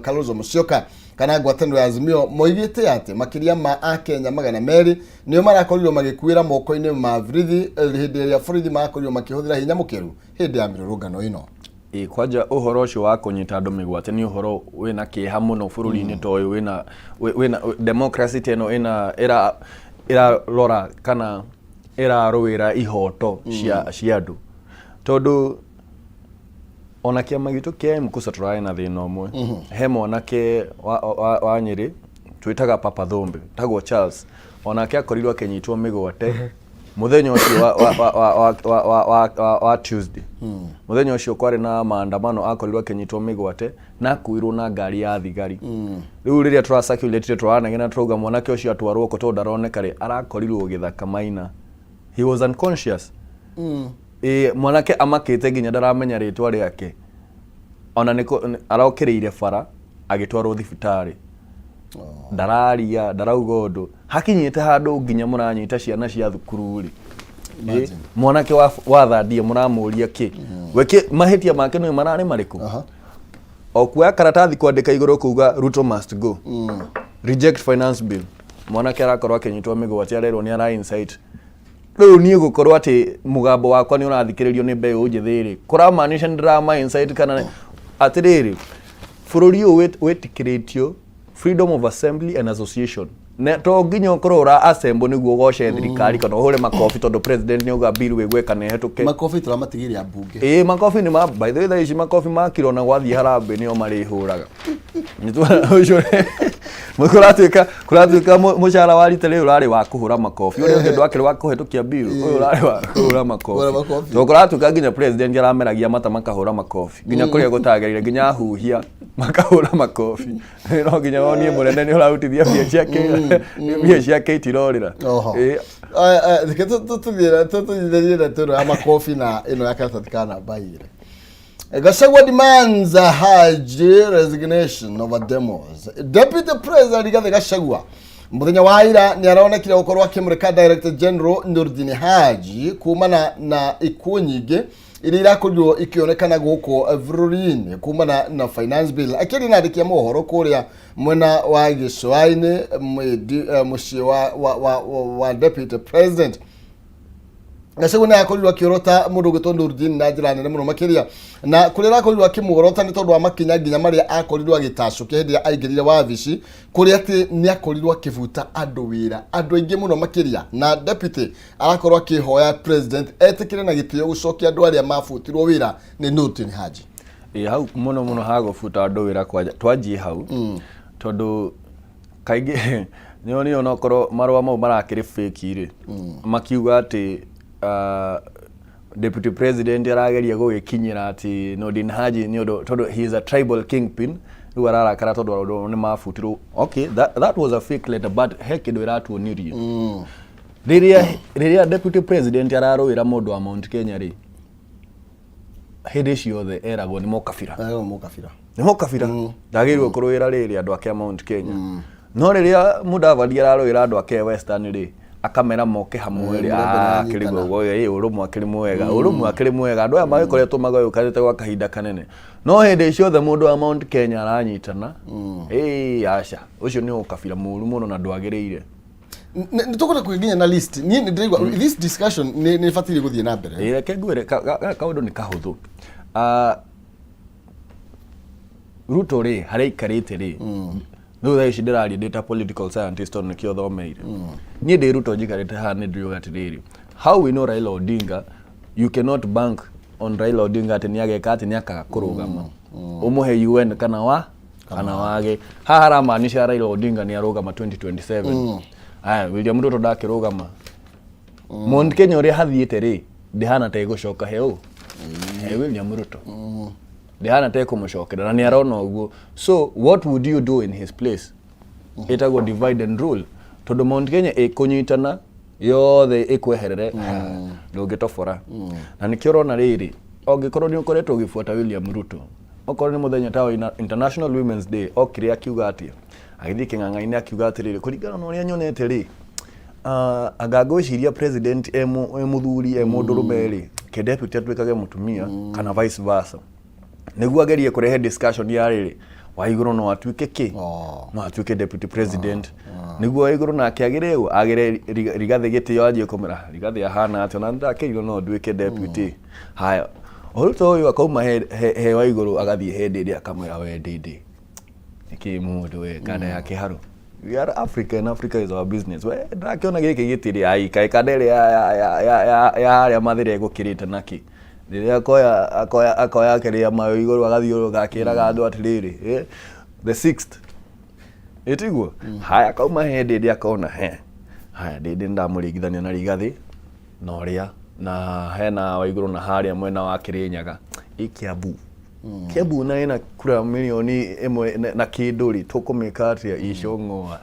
Kalonzo Musyoka kana ngwataniro ya Azimio moigite ati makiria ma Akenya magana meri nio marakorirwo magikuira moko-ini ma borithi hindi ya borithi makorirwo makihuthira hinya mukiru hindi ya mirurungano ino kwanja uhoro ucio wa kunyita andu migwate ni uhoro wina kiha muno bururi-ini toyo wina democracy teno ira lora kana ira rowira ihoto cia andu tondu ona kiama gitu kia mkusa turai na thina umwe he mwanake wa Nyeri twitaga Papa Thumbi tagwo Charles onake akorirwo akenyitwo migwate muthenya ucio wa Tuesday muthenya ucio kwari na maandamano akorirwo akenyitwo migwate na kuirwo na ngari ya thigari riu riria turasaculate turanagena turuga mwanake ucio atwarwo ko tondaroneka ri arakorirwo githaka maina he was unconscious mwanake amakite nginya ndaramenya ritwa riake ona niko araukiriire bara agitwarwo thibitari ndararia ndarauga undu hakinyite handu nginya muranyita ciana cia thukuru ri mwanake wathandie muramuria ki weke mahitia make no marare mariku okuya karatathi kwandika iguru kuga Ruto must go reject finance bill mwanake arakorwo akenyitwo migwate arerwo ni ara insight riu nie gukorwo ati mugambo wakwa ni urathikiririo ni mbeu njithiri kuramaanisha ndirama insight kana atiriri bururi uyu wetikiritio freedom of assembly and association ne to nginya ukorwo ura assemble niguo goce thirikari kana uhure makofi tondu president ni uga bill wigweka ne hetuke makofi turamatigiri ya bunge makofi ni ma by the way ici makofi makiro na gwathi harambe nio mari huraga nitwa kuratuika mushara wa rita riu rari wa kuhura makofi uri ndu wake wa kuhetukia bill uyu rari wa kuhura makofi to kuratuika nginya president arameragia mata makahura makofi nginya kuria gutagerire nginya huhia makahura makofi no nginya wonie munene ni urarutithia bia ciake bia ciake itirorira tuthiire turu amakofi na ino yakatatikana baire Gachagua demands a Haji resignation over demos. Deputy President Rigathi Gachagua muthenya wa ira ni araonekire gukorwo akimurika Director General Nurdin Haji kumana na ikuo nyingi iria irakorirwo ikionekana guku bururi-ini kumana na finance bill akiri na ndikia mohoro kuria mwena wa Gicũa-ini muciĩ wa Deputy President Gachagua ni akorirwo akiorota mundu gwitwo Nurdin na njira nene muno makiria na kurira akorirwo akimugorota ni tondu wa makinya nginya maria akorirwo agitacukia hindi aingirire wabici kuria ati ni akorirwo akivuta andu wira andu aingi muno makiria na deputy arakorwo akihoya president etikire na gitio gucokia andu aria mafutirwo wira ni Nurdin Haji hau muno hagofuta andu wira kwa twanjie hau tondu kaingi nioni ona korwo marwa mau marakiri fake ri makiuga ati Deputy President arageria gugikinyira ati Nurdin Haji ni tondu he is a tribal kingpin riu ararakara tondu ni mafutirwo okay that was a fake letter but heck ndo iratuonirie riria Deputy President ararowira mundu wa Mount Kenya ri hindi ciothe eragwo ni mokabira nimo kabira ndagirwo kuruira riri andu ake Mount Kenya no riria Mudavadi araruira andu ake Western ri akamera moke hamwe ri kirigo goye urumwe akiri mwega andu aya magikoretwo magoyukanite gwa kahinda kanene no hindi ciothe mundu wa Mount Kenya aranyitana aca ucio ni ukabira muru muno na ndwagiriire nitukuta kuginya na list ni ndirigwa this discussion ni fatiri guthie na mbere reke ngwire kaundu ni kahuthu Ruto ri haria ikarite ri no thaa ici ndiraria ndita political scientist on nikio thomeire ni ndi Ruto njikarite haha ni ndiuga atiriri how we know Raila Odinga you cannot bank on Raila Odinga ati niageka ati niakaga kurugama umuhe UN kana wage haha ramaanisha Raila Odinga ni arugama 2027 William Ruto ndakirugama Mount Kenya uri hathiite ri ndihana ta igucoka heu William Ruto ndihana ta kumucokera na ni arona uguo so what would you do in his place itagwo divide and rule tondu Mount Kenya ikunyitana yothe ikweherere ndungitobora na nikio rona riri ongikorwo ni ukoretwo ugifuata William Ruto okorwo ni muthenya ta International Women's Day okire akiuga atia agithi king'ang'aine akiuga atiriri kuringana na uria nyonete ri agagwiciria president emuthuri mundurume ke deputy atwikage mutumia kana vice versa niguo agerie kurehe discussion ya riri Waiguru no atuike ki no atuike deputy president niguo Waiguru na akiagireu agire Rigathi gitio aje kumira Rigathi ahana ati na ndakiriro no nduike deputy haya Ruto uyu akauma he Waiguru agathie hindi ria akamwira we ndindi iki mundu we kada yake haru we are African Africa is our business we ndakiona giki gitiri ai kai kadere ya ya mathire gukirite naki riria akoya kiria mayo iguru agathiuru gakiraga andu atiriri the 6th itiguo haya kauma hindi ria akona haya ndindi ndamuringithania na Rigathi no ria na hena Waiguru na haria mwena wa Kirinyaga Kiambu Kiambu na ina kura milioni imwe na kinduri tukumika atia Icung'wa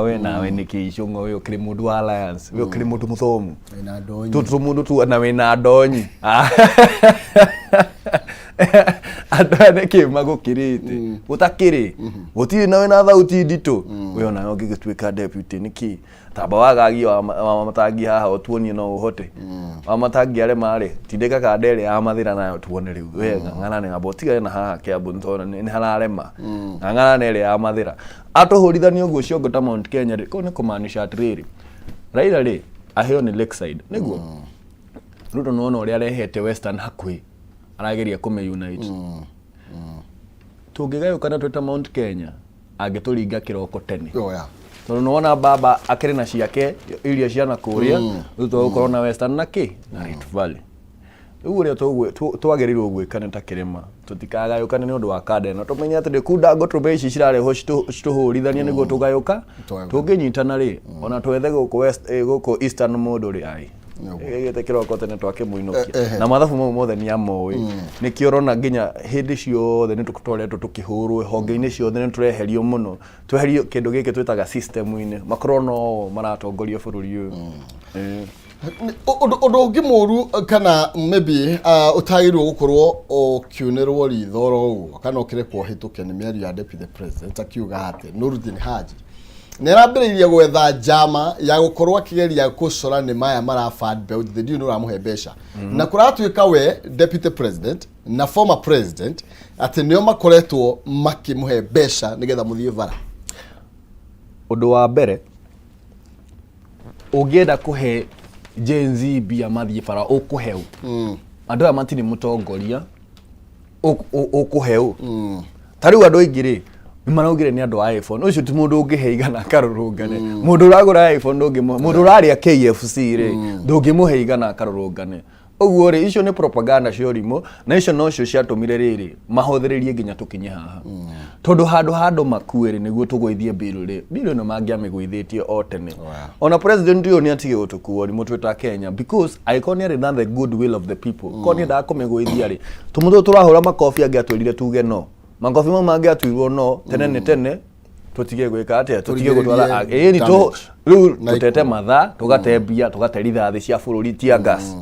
we nawe niki Icung'wa we ukiri mundu wa alliance we ukiri mundu muthomu wina ndonyi tu mundu tu na wina ndonyi atane ke magukirite utakiri gutiri nawe na thauti nditu we ona ngigitwika deputy niki tamba wagagi wa matangi haha otuonie no uhote wa matangi are mari tindeka ka ndere ya mathira nayo tuone riu we ng'ang'ana ne ngabotiga na haha Kiambu ntona ni hararema ng'ang'ana ne ya mathira atuhurithania uguo cio ngota Mount Kenya ko ni kumaanisha atiriri Raila ri aheo ni Lakeside niguo Ruto no uri arehete Western hakui arageria kume unite tungigayo kana tweta Mount Kenya agituringa kiroko tene tondu nona baba akiri na ciake iria ciana kuria Ruto ukorwo na Western na ki na Rift Valley uguo twagerirwo gwikana ta kirima tutikagayukana ni undu wa kade na tumenya ati kunda ngotube ici cirareho cituhurithania niguo tugayuka tunginyitana ri ona twethe guku west guku eastern mundu ri ai egete kiroko tene twake muinokia na mathabu mau mothe ni amoi nikio rona nginya hindi ciothe ni tukutwaretwo tukihurwe honge-ini ciothe ni tureherio muno tweherio kindu giki twitaga system-ini makrono maratongoria bururi uyu Odo ngimuru kana maybe utagirwo gukorwo ukiunirwo rithoro uguo kana ukire kuhitukia ni miario ya deputy president akiuga ati Nurdin Haji nerambiriria gwetha jama ya gukorwo akigeria kucora ni maya marafad build the deal uramuhe besha na kuratuika we deputy president na former president ati nio makoretwo makimuhe besha nigetha muthie vara undu wa mbere ugienda kuhe Gen Z bia mathie bara ukuheu andu aya matiri mutongoria ukuheu tariu andu aingiri ni maraugire ni andu a iPhone ucio ti mundu ungiheigana akarurungane mundu uragura iPhone mundu uraria KFC ri ndungimuheigana akarurungane uguo ri icio ni propaganda cio rimo na icio no cio ciatumire riri mahuthiririe nginya tukinye haha tondu handu makuere niguo tugwithie bill no mangia migwithitie o tene ona president uyu ni atige utukuo ni mutwita Kenya because icon are than the goodwill of the people koni da kumigwithia ri tumundu turahura makofi angiatwirire tuge no makofi mo mangiatwirwo no tene tutige gwika atia tutige gutwara ni to riu tutete matha tugatembia tugateritha thi cia bururi tia gas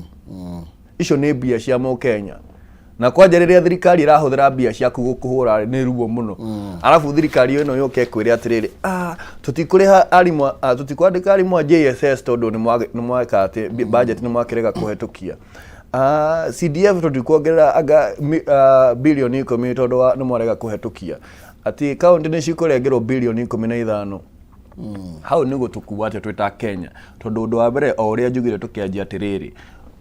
icio ni mbia cia mo Kenya na kwanja riria thirikari irahuthira mbia ciaku gukuhura ni ruo muno arafu thirikari ino yoke kwire atiriri tutikuriha arimu tutikwandika arimu a JSS tondu ni mwaka ati budget ni mwakirega kuhetukia CDF tutikuongerera aga bilioni 10 tondu ni mwarega kuhetukia ati county ni cikurengerwo bilioni 15 hau nigo tukuwate twita Kenya tondu undu wa mbere o uria njugire tukianjia atiriri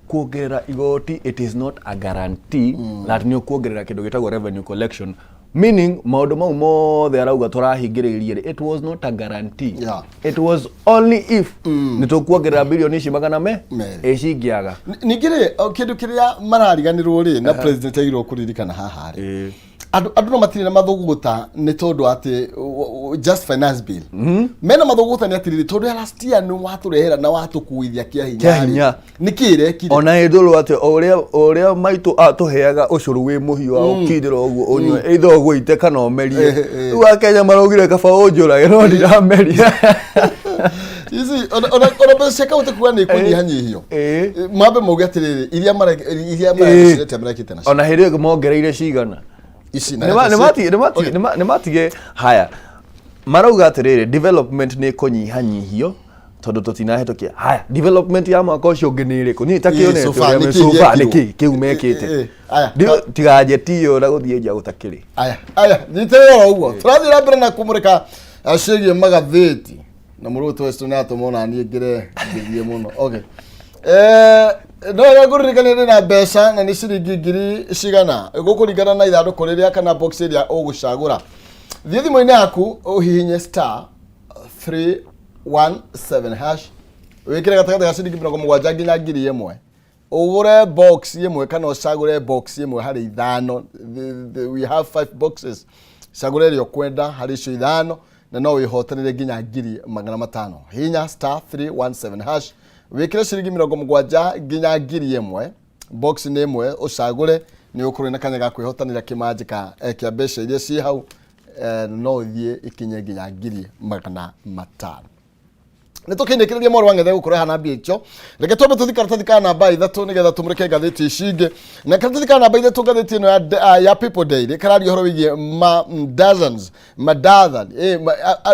kuongerera igoti it is not a guarantee that ni kuongerera kindu gitagwo revenue collection meaning maundu mau mothe arauga turahingiririe it was not a guarantee it was only if ni tukuongerera bilioni ici magana me icigiaga ningire kindu kiria marariganirwo ri na president airo kuririkana haha ri andu no matire na mathuguta ni tondu ati just finance bill mena mathuguta ni atiri tondu last year ni waturehera na watukuithia kia hinya nikire kire ona idulu ati oria maitu atuheaga ucuru wi muhiu ukindira uguo unywe either uguo ite kana omerie wa Kenya marogire kaba unjura no ndirameria Isi ona bese ka utakuwa ni kunyihanyihio mabe mugi atiri iria mara tembrakite na ona hiri mongereire cigana isi ne matige haya marauga atiriri development ni kunyihanyihio tondu tutinahetukia haya development ya mwaka ucio nginire ku ni takione sofa niki kiumekite aya tigajetiyo na guthie nja gutakiri aya nitero uguo turathira mbere na kumurika acigie magatheti na muruto westu ni atumona ni ngire ngithie muno okay no yaguririkana na mbeca na ni ciringi ngiri cigana gukuringana na ithanduku riria kana box iria ugucagura thie thimu-ini yaku uhihinye star 317 hash wikire gatagati ga ciringi 70 nginya ngiri imwe ugure box imwe kana ucagure box imwe hari ithano we have 5 boxes cagure rio kwenda hari icio ithano na no wihotanire nginya ngiri 500 hinya star 317 hash wikire ciringi 70 nginya ngiri imwe box ni imwe ucagure ni ukuri na kanya ga kwihotanira kimanjika kia mbeca iria ci hau no thie ikinye nginya ngiri 500 nitukindikiria moro wangethe gukureha na mbia icio reke twambe tuthikaratathi kana namba ithatu nigetha tumureke ngatheti icinge na karatathi kana namba ithatu ngatheti ino ya People Daily kararia horo wigie dozens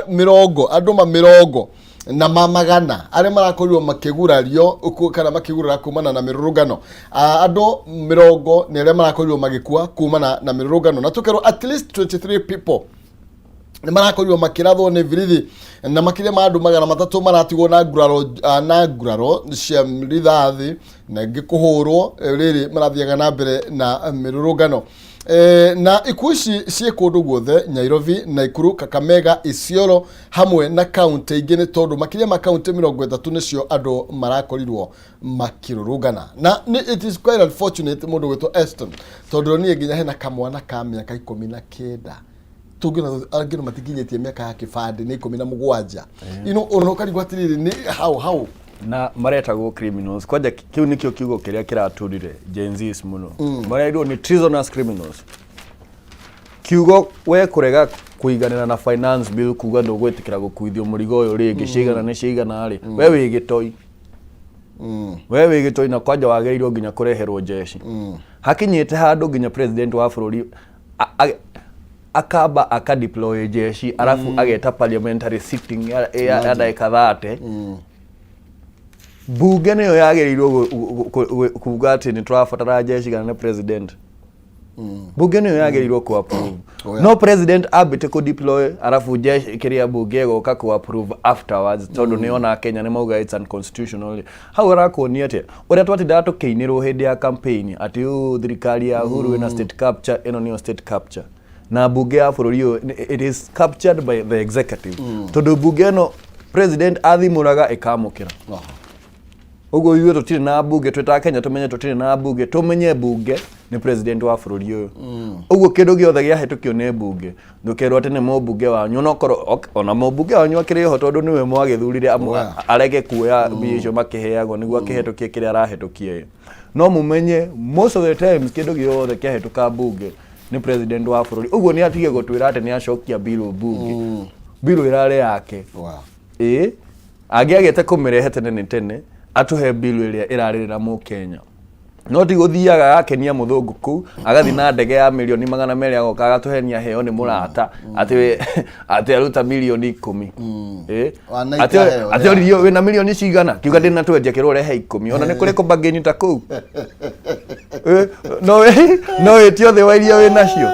mirongo andu mirongo na mamagana aria marakorirwo makigurario kana makigurira kumana na mirurungano andu mirongo ni aria marakorirwo magikua kumana na mirurungano na tukero at least 23 people ni marakorirwo makirathwo ni virithi na makiria ma andu 300 maratigwo na nguraro cia rithathi na ngikuhurwo riri marathiaga na mbere na mirurungano na ikuici cie kundu guothe Nairobi, Nakuru, Kakamega, Isiolo hamwe na county ingi ni tondu makiria ma county 30 nicio andu marakorirwo makirurungana na it is quite unfortunate mundu gwitwo Eston tondu ni nginya hena kamwana ka miaka 19 tugina angino matiginyetie miaka ya kibande ni 17 unoka rigwatiriri ni how na maretagwo criminals kwanja kiu nikio kiugo kiria kiraturire Gen Zs muno mareirwo ni treasonous criminals kiugo we kurega kuiganira na finance bill kuga ndugwetikira gukuithio murigo uyu ringi cigana ni cigana ri we wigitoi we wigitoi na kwanja wagerirwo nginya kureherwo jeshi hakinyite handu nginya president wa bururi akaba akadeploy jeshi arafu ageta parliamentary sitting ya dakika 30 bunge niyo yagerirwo kuga ati ni turafatara jeshi kana president bunge niyo yagerirwo ku approve no president abite ku deploy arafu jeshi kiria bunge goka ku approve afterwards tondu ni ona Kenya ni mauga it's unconstitutional hawara ko ni ati uria twatida tukeinirwo hindi ya campaign ati thirikari ya Uhuru na state capture eno ni state capture na bunge ya bururi it is captured by the executive tondu bunge no president athimuraga ikamukira ugo yuo tutire na bunge tweta Kenya tumenye tutire na bunge tumenye bunge ni president wa bururi uyu ugo kindu giothe gia hetukio ne bunge ndukerwo ati ni mo bunge wanyu no koro ona mo bunge wanyu akiriho tondu niwe mwagithurire arege kuoya biicio makiheagwo niguo akihetukie kiria arahetukie no mumenye most of the times kindu giothe kia hetuka bunge ni president wa bururi ugo ni atige gutwira ati ni acokia bill bunge bill irare yake agiagete kumirehe tene atuhe bill iria iraririra mu Kenya no ti guthiaga akenia muthungu ku agathi na ndege ya milioni 200 agoka agatuhenia heo ni murata ati aruta milioni 10 ati oririo wina milioni cigana kiuga ndina twendia kirore he 10 ona ni kuri kubageni ta ku no etio the wairia wina cio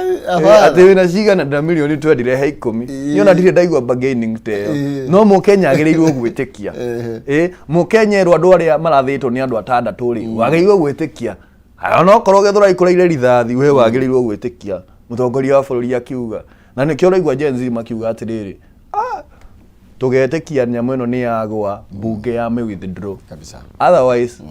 ati wina cigana ndina milioni 20 he 10 niona ndire ndaigua bargaining teo no Mukenya agirirwo gwitikia Mukenya ero andu aria marathitwo ni andu atandatu ri wagirirwo gwitikia no korwo gethura ikureire rithathi we wagirirwo gwitikia mutongoria wa bururi akiuga na nikio raigua Gen Z makiuga atiriri tugetikia nyamu ino ni yagwa bunge ya me withdraw kabisa otherwise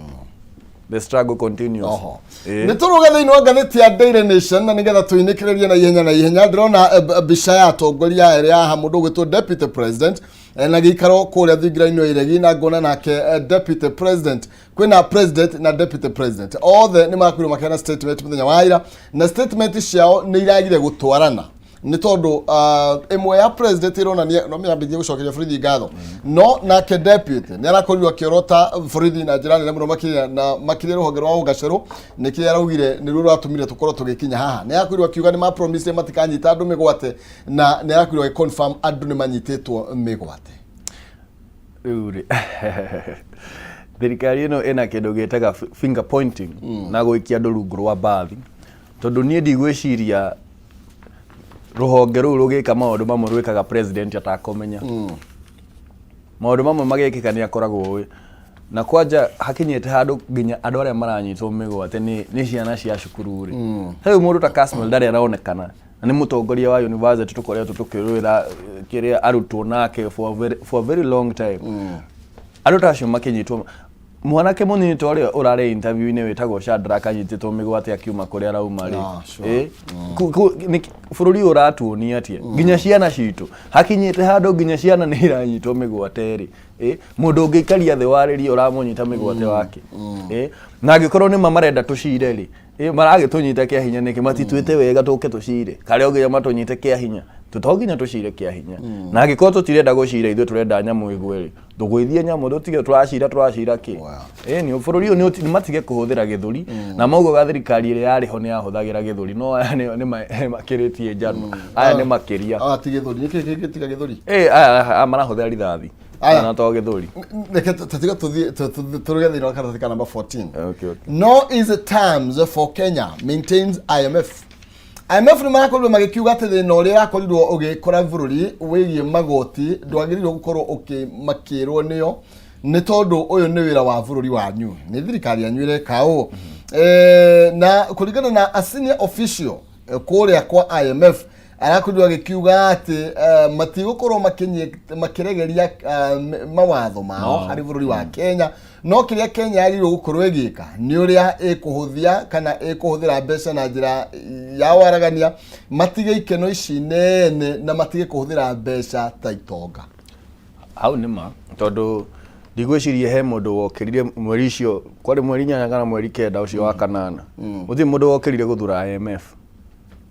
the struggle continues ni turuga thiini wa ngatheti ya Daily Nation na nigetha tuinikiririe na ihenya ndirona bica ya atongoria eri aha mundu gwitwo deputy president na gikaro kuria thingiraino iregi na ngona nake deputy president kwina president na deputy president othe ni makwiro makena statement muthenya wa ira na statement ciao ni iragire gutwarana ni tondu imwe ya president irona no miambithie gucokeria borithi ngatho no nake deputy ni arakorirwo akiorota borithi na njira nene muno makire ruhonge rwa ugacero niki araugire ni ruru atumire tukorwo tugikinya haha ni arakorirwo akiuga ni ma promise matikanyita andu migwate na ni arakorirwo confirm andu ni manyititwo migwate uri thirikari ino ena kindu gitaga finger pointing na guikia andu rungu rwa bathi tondu nie ndigwiciria ruhonge ruru rugika maundu mamwe rwikaga president atakomenya maundu mamwe magikika ni akoragwo we na kwanja hakinyete handu nginya andu aria maranyitwo migwate ni ciana cia cukuru ri heu mundu ta Kasmuel ndari araonekana ni mutongoria wa university tukoria tutukirwira kiria arutwo nake for a very long time andu tacio makinyitwo mwanake munini toria urare interview ine wetagwo Shadrack anyititwo migwate akiuma kuria arauma ri bururi uratuonia atia nginya ciana citu hakinyite handu nginya ciana ni iranyitwo migwate ri mundu ungikaria the wariri uramunyita migwate wake na angikorwo ni marenda tucire ri maragitunyita kia hinya niki matitwite wega tuke tucire kare ogiya matunyite kia hinya tutoginya tucire kia hinya na angiko tutirenda gucira ithu turenda nyamu igweri tugwithie nyamu tutige turacira ki ni bururi ni matige kuhuthira githuri na maugo ga thirikari ire yari ho ni ahuthagira githuri no aya ni makiritie njanu aya ni makiria tige githuri niki tiga githuri marahuthira rithathi na to githuri neke tatiga turuge thini wa karatathi number 14 no is terms for Kenya maintains IMF IMF ni marakorirwo magikiuga ati thina uria yakorirwo ugikora bururi wigie magoti ndwagirirwo gukorwo ukimakirwo niyo ni tondu uyu ni wira wa bururi wanyu ni thirikari yanyu kau na kuringana na a senior official kuria kwa IMF arakorirwo agikiuga ati matigukorwo makiregeria mawatho mao hari bururi wa Kenya no kiria Kenya yagirwo gukorwo igika ni uria ikuhuthia kana ikuhuthira mbeca na njira ya waragania matige ikeno ici nene na matige kuhuthira mbeca ta itonga au nima tondu ndigwicirie he mundu wokirire mweri icio kwari mweri 8 kana mweri 9 ucio wa kanana uthi mundu wokirire guthura IMF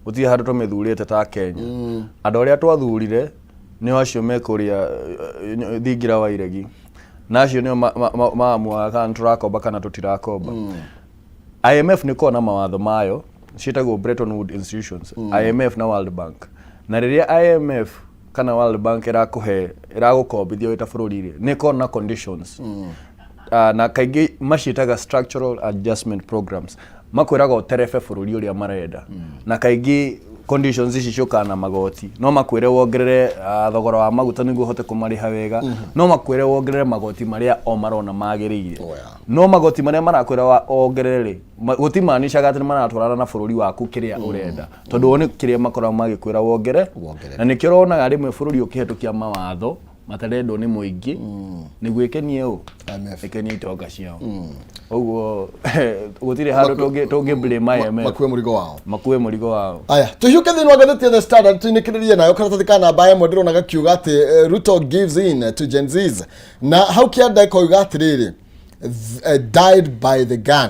uthi handu tumithurite ta Kenya andu aria twathurire ni acio mekuria thingira wa iregi nacio nio maamua kana turakomba kana tutirakomba IMF ni kona mawatho mayo citagwo Bretton Woods institutions IMF na World Bank na riria IMF kana World Bank iragukombithia wita bururi ni kona conditions na kaingi macitaga structural adjustment programs makwiraga uterefe bururi uria marenda na kaingi conditions ici ciukana magoti no makwire wongerere thogora wa maguta niguo hote kumariha wega no makwire wongerere magoti maria o marona magirire no magoti maria marakwira wongerere gutimaanisha ati maratwarana na bururi waku kiria urenda tondu woni kiria makora magikwira wongere na nikio ronaga rimwe bururi ukihetukia mawatho matarendo ni muingi niguo ikenie u ikenie itonga ciao uguo gutire handu tungi blame IMF makue murigo wao aya tuhiuke thini wa gatheti The Standard tunikiririe nayo karatathi kana namba imwe ndirona gakiuga ati Ruto gives in to Gen Zs na how kianda ikoiga atiriri died by the gun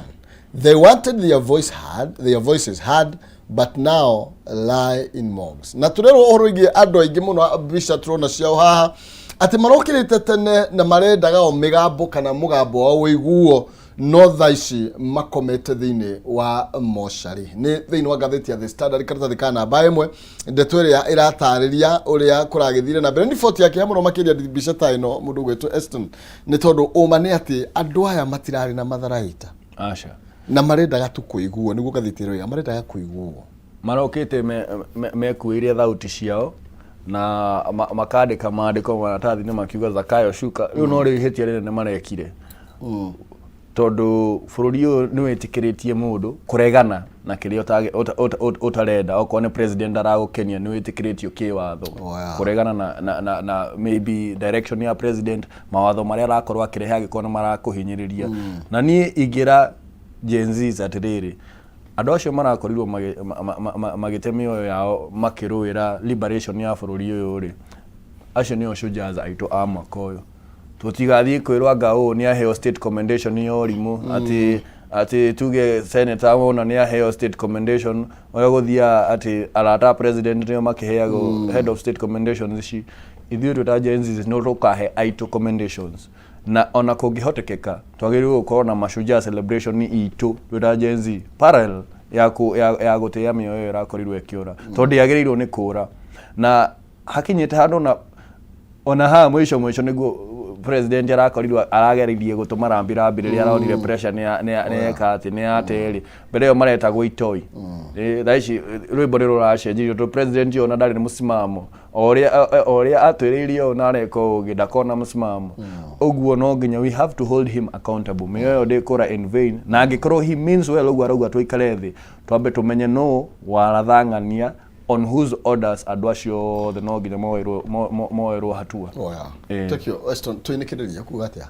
they wanted their voices heard but now lie in morgues na turero ohoroigie andu aingi muno bica turona ciao haha ati marokirite tene na marendaga o migambo kana mugambo wa wiguo no thaici makomete thiini wa moshari ni thiini wa gatheti ya The Standard karatathi ka namba 1 ndeto iria iratariria uria kuragithire na mbere ni fort yake muno makiria bica ta ino mundu gwetu Eston ni tondu uma ni ati andu aya matirari na matharaita acha na marendaga tu kuiguo niguo gatheti iro marendaga kuiguo marokete mekuiria thauti ciao na makandika maandiko maratathi ni makiuga Zakayo Shuka riu no rihitia rene marekire tondu bururi uyu ni witikiritie mundu kuregana na kiria utarenda okorwo ni president aragukenia ni witikiritie kiwatho kuregana na maybe direction ya president mawatho maria arakorwo akirehe agikorwo marakuhinyiriria na ni ingira Gen Z atiriri andu acio marakorirwo magitemio yao makiruira liberation ya bururi uyu ri acio ni oshujaz aitu amakoyo tutigathie kwirwa ngao ni aheo state commendation yo rimu ati tuge senator wona ni aheo state commendation oya guthia ati arata president ni makiheago head of state commendations ici ithuĩ twita Gen Z no tukahe aitu commendations na ona kungihotekeka twagiriwe gukorwo na mashujaa celebration ni itu twita Gen Z parallel ya gutia mioyo irakorirwo ikiura tondu yagirirwo ni kura na hakinyite handu na ona ha mwisho niguo president arakorirwo arageririe gutuma rambi riria aronire pressure ni kati ni ateri mbere yo maretagwo itoi thaici rwimbo ruracenjirio to president yo na ndari ni musimamo oria atwiririo na areko gidakona musimamo uguo no nginya we have to hold him accountable mioyo ndikura in vain na angikorwo he means well uguo arauga twikare thi twambe tumenye no warathangania on whose orders andu acio the no nginya moerwo hatua thank you Weston tuinikiriria kuga atia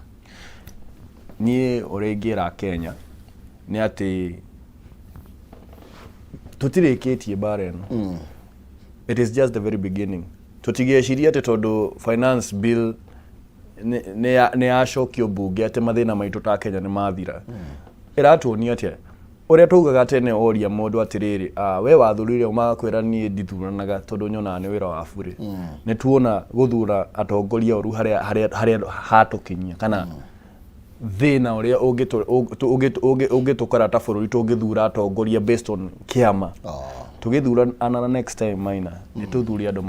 ni uringira Kenya ni ati tutirikitie bara eno it is just the very beginning tutigeciria ati tondu finance bill ne ashokio bunge ati mathina maitu ta Kenya ni mathira iratuonia atia uria tugaga tene oria mundu atiriri we wathurire umakwira ni ndithuranaga tondu nyona ni wira wa bure ni tuona guthura atongoria oru haria hatukinyia kana thina uria ungitukara ta bururi tungithura atongoria based on kiama tugithura another next time maina ni tuthuri andu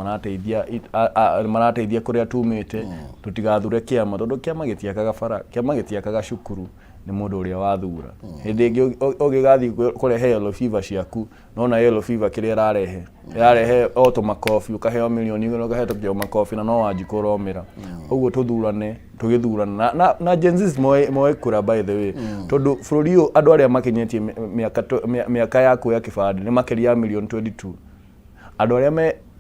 marateithia kuria tumite tutigathure kiama tondu kiama gitiakaga bara kiama gitiakaga cukuru ni mundu uria wathura hindi ingi ugigathi kurehe yellow fever ciaku nona yellow fever kiria rarehe auto makofi ukaheo milioni igana ukahetokio makofi na no wanjikuromira uguo tugithurana na Gen Z moe kura by the way tondu bururi uyu andu aria makinyetie miaka yaku ya kibandi ni makiria milioni 22 andu aria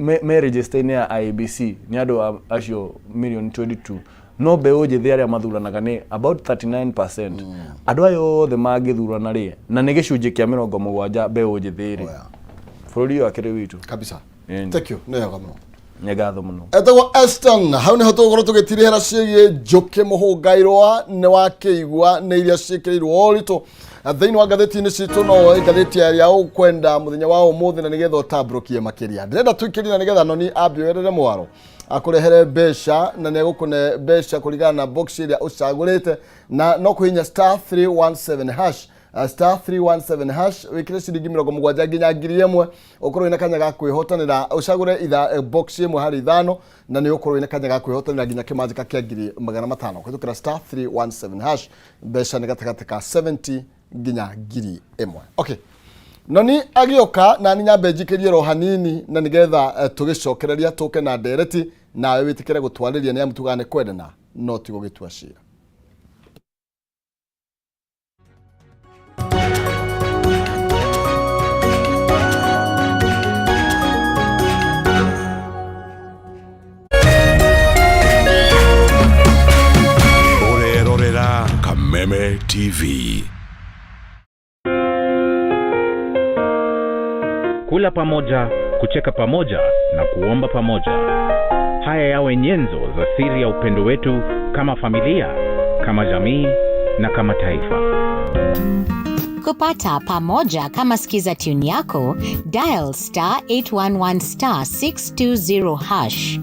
me register ni ya IBC ni andu acio milioni 22 no beo jithi aria mathuranaga ni about 39% andu ayo the magithurana ri na ni gicunji kia 70 beo jithi ri bururi wa kiri witu kabisa thank you nega muno nyegatho muno etagwo Eston hau ni hotogoro tugitirihera cigie njuki muhungairwa ni wakeigwa ni iria cikirirwo orito thiini wa gatheti-ini citu no gatheti ya ukwenda muthenya wa umuthi na nigetha utabrokie makiria ndirenda twikirina nigetha noni ambioerere mwaro akurehere besha na negukune besha kuringana na box iria ucagurite na no kuhinya *317 hash *317 wikire ciringi 70 nginya 1000 ukorwo ina kanya ga kwihotanira ucagure itha box imwe hari ithano na ni ukorwo ina kanya ga kwihotanira nginya kimanjika kia 500 kutukira *317 hash besha ni gatagati ka 70 nginya 1000 okay noni agioka na ni nyambe njikirie ro hanini na nigetha tugicokereria tuke na ndereti nawe witikire gutwariria ni amutugane kwendana no tigo gitua cira Kameme TV. Kula pamoja, kucheka pamoja na kuomba pamoja. Haya yawe nyenzo za siri ya upendo wetu kama familia, kama jamii na kama taifa. Kupata pamoja kama skiza tune yako, dial *811 *620 hash.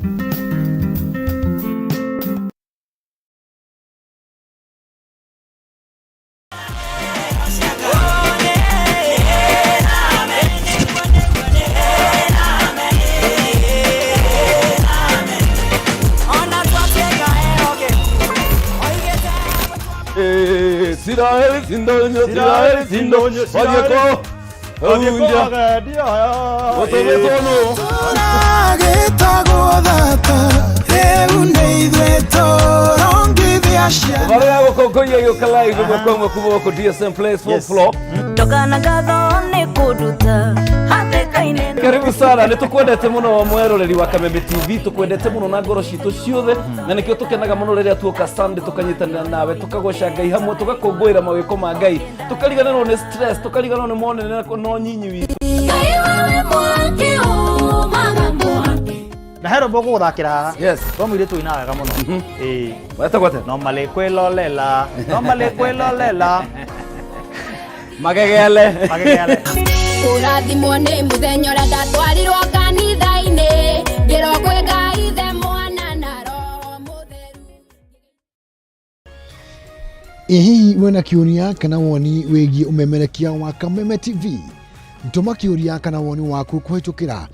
Siraeli sindonyo Wageko Unja Otobetono Getago data Reunei Vale hago kokoya yo kalai kwa kuboko DSM Place for floor. Tokana gathone kuduta hatekaine. Karibu sana nitukwendete muno mweroreri wa Kameme TV tukwendete muno na ngoro citu ciothe na nikio tukenaga muno riria tuoka Sunday tukanyitanira nawe tukagoca Ngai hamwe tugakungwira mawiko ma Ngai tukariganirwo ni stress tukariganirwo ni monene no nyinyi witu. Ngai wawe mwake o magambo na hero bogo guthakira yes romu ile tu inaga muno wata kwate no male kwelolela magegele urathimwo ni muthenya uria ndatwarirwo kanitha-ini ngirwo kwi Ngai ithe mwana na roho mutheru. Hihi wena kiuria kana woni wigie umemerekia wa Kameme TV ntuma kiuria kana woni waku kuhitukira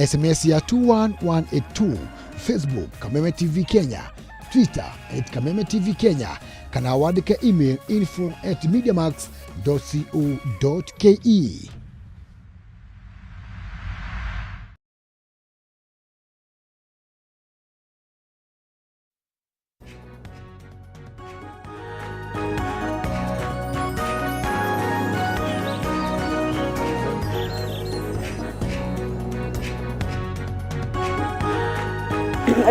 SMS ya 21182, Facebook Kameme TV Kenya, Twitter @Kameme TV Kenya, kana wandike email info@mediamax.co.ke.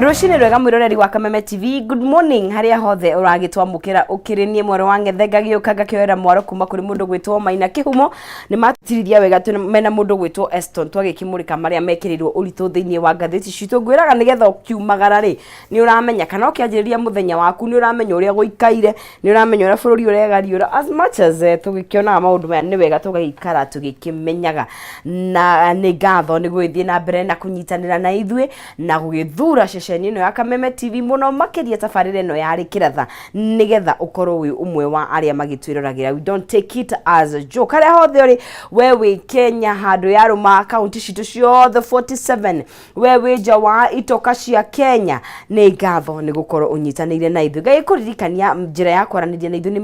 Rushine rwega mwiroreri wa Kameme TV, good morning haria hothe uragitwamukira ukirinie mwaro wa Ngethenga giukaga kioera mwaro kuma kuri mundu gwitwo Maina Kihumo ni matirithia wega tu mena mundu gwitwo Eston twagikimurika maria mekirirwo uritu thiini wa ngatheti citu ngwiraga nigetha ukiumagara ri ni uramenya kana ukianjiriria muthenya waku ni uramenya uria guikaire ni uramenya uria bururi uregariura as much as tugikiona maundu maya ni wega tugaikara tugikimenyaga na ni ngatho ni gwithie na mbere na kunyitanira na ithui na gugithura ceceni ino ya Kameme TV muno makiria tabarire ino yari kiratha nigetha ukorwo wi umwe wa aria magitwiriragira. We don't take it as a joke. Haria hothe uri wewe Kenya handu ya ruma county citu ciothe 47 wewe nja wa itoka cia Kenya ni ngatho ni gukorwo unyitanire na ithu. Ngai kuririkania njira ya kwaraniria na ithu ni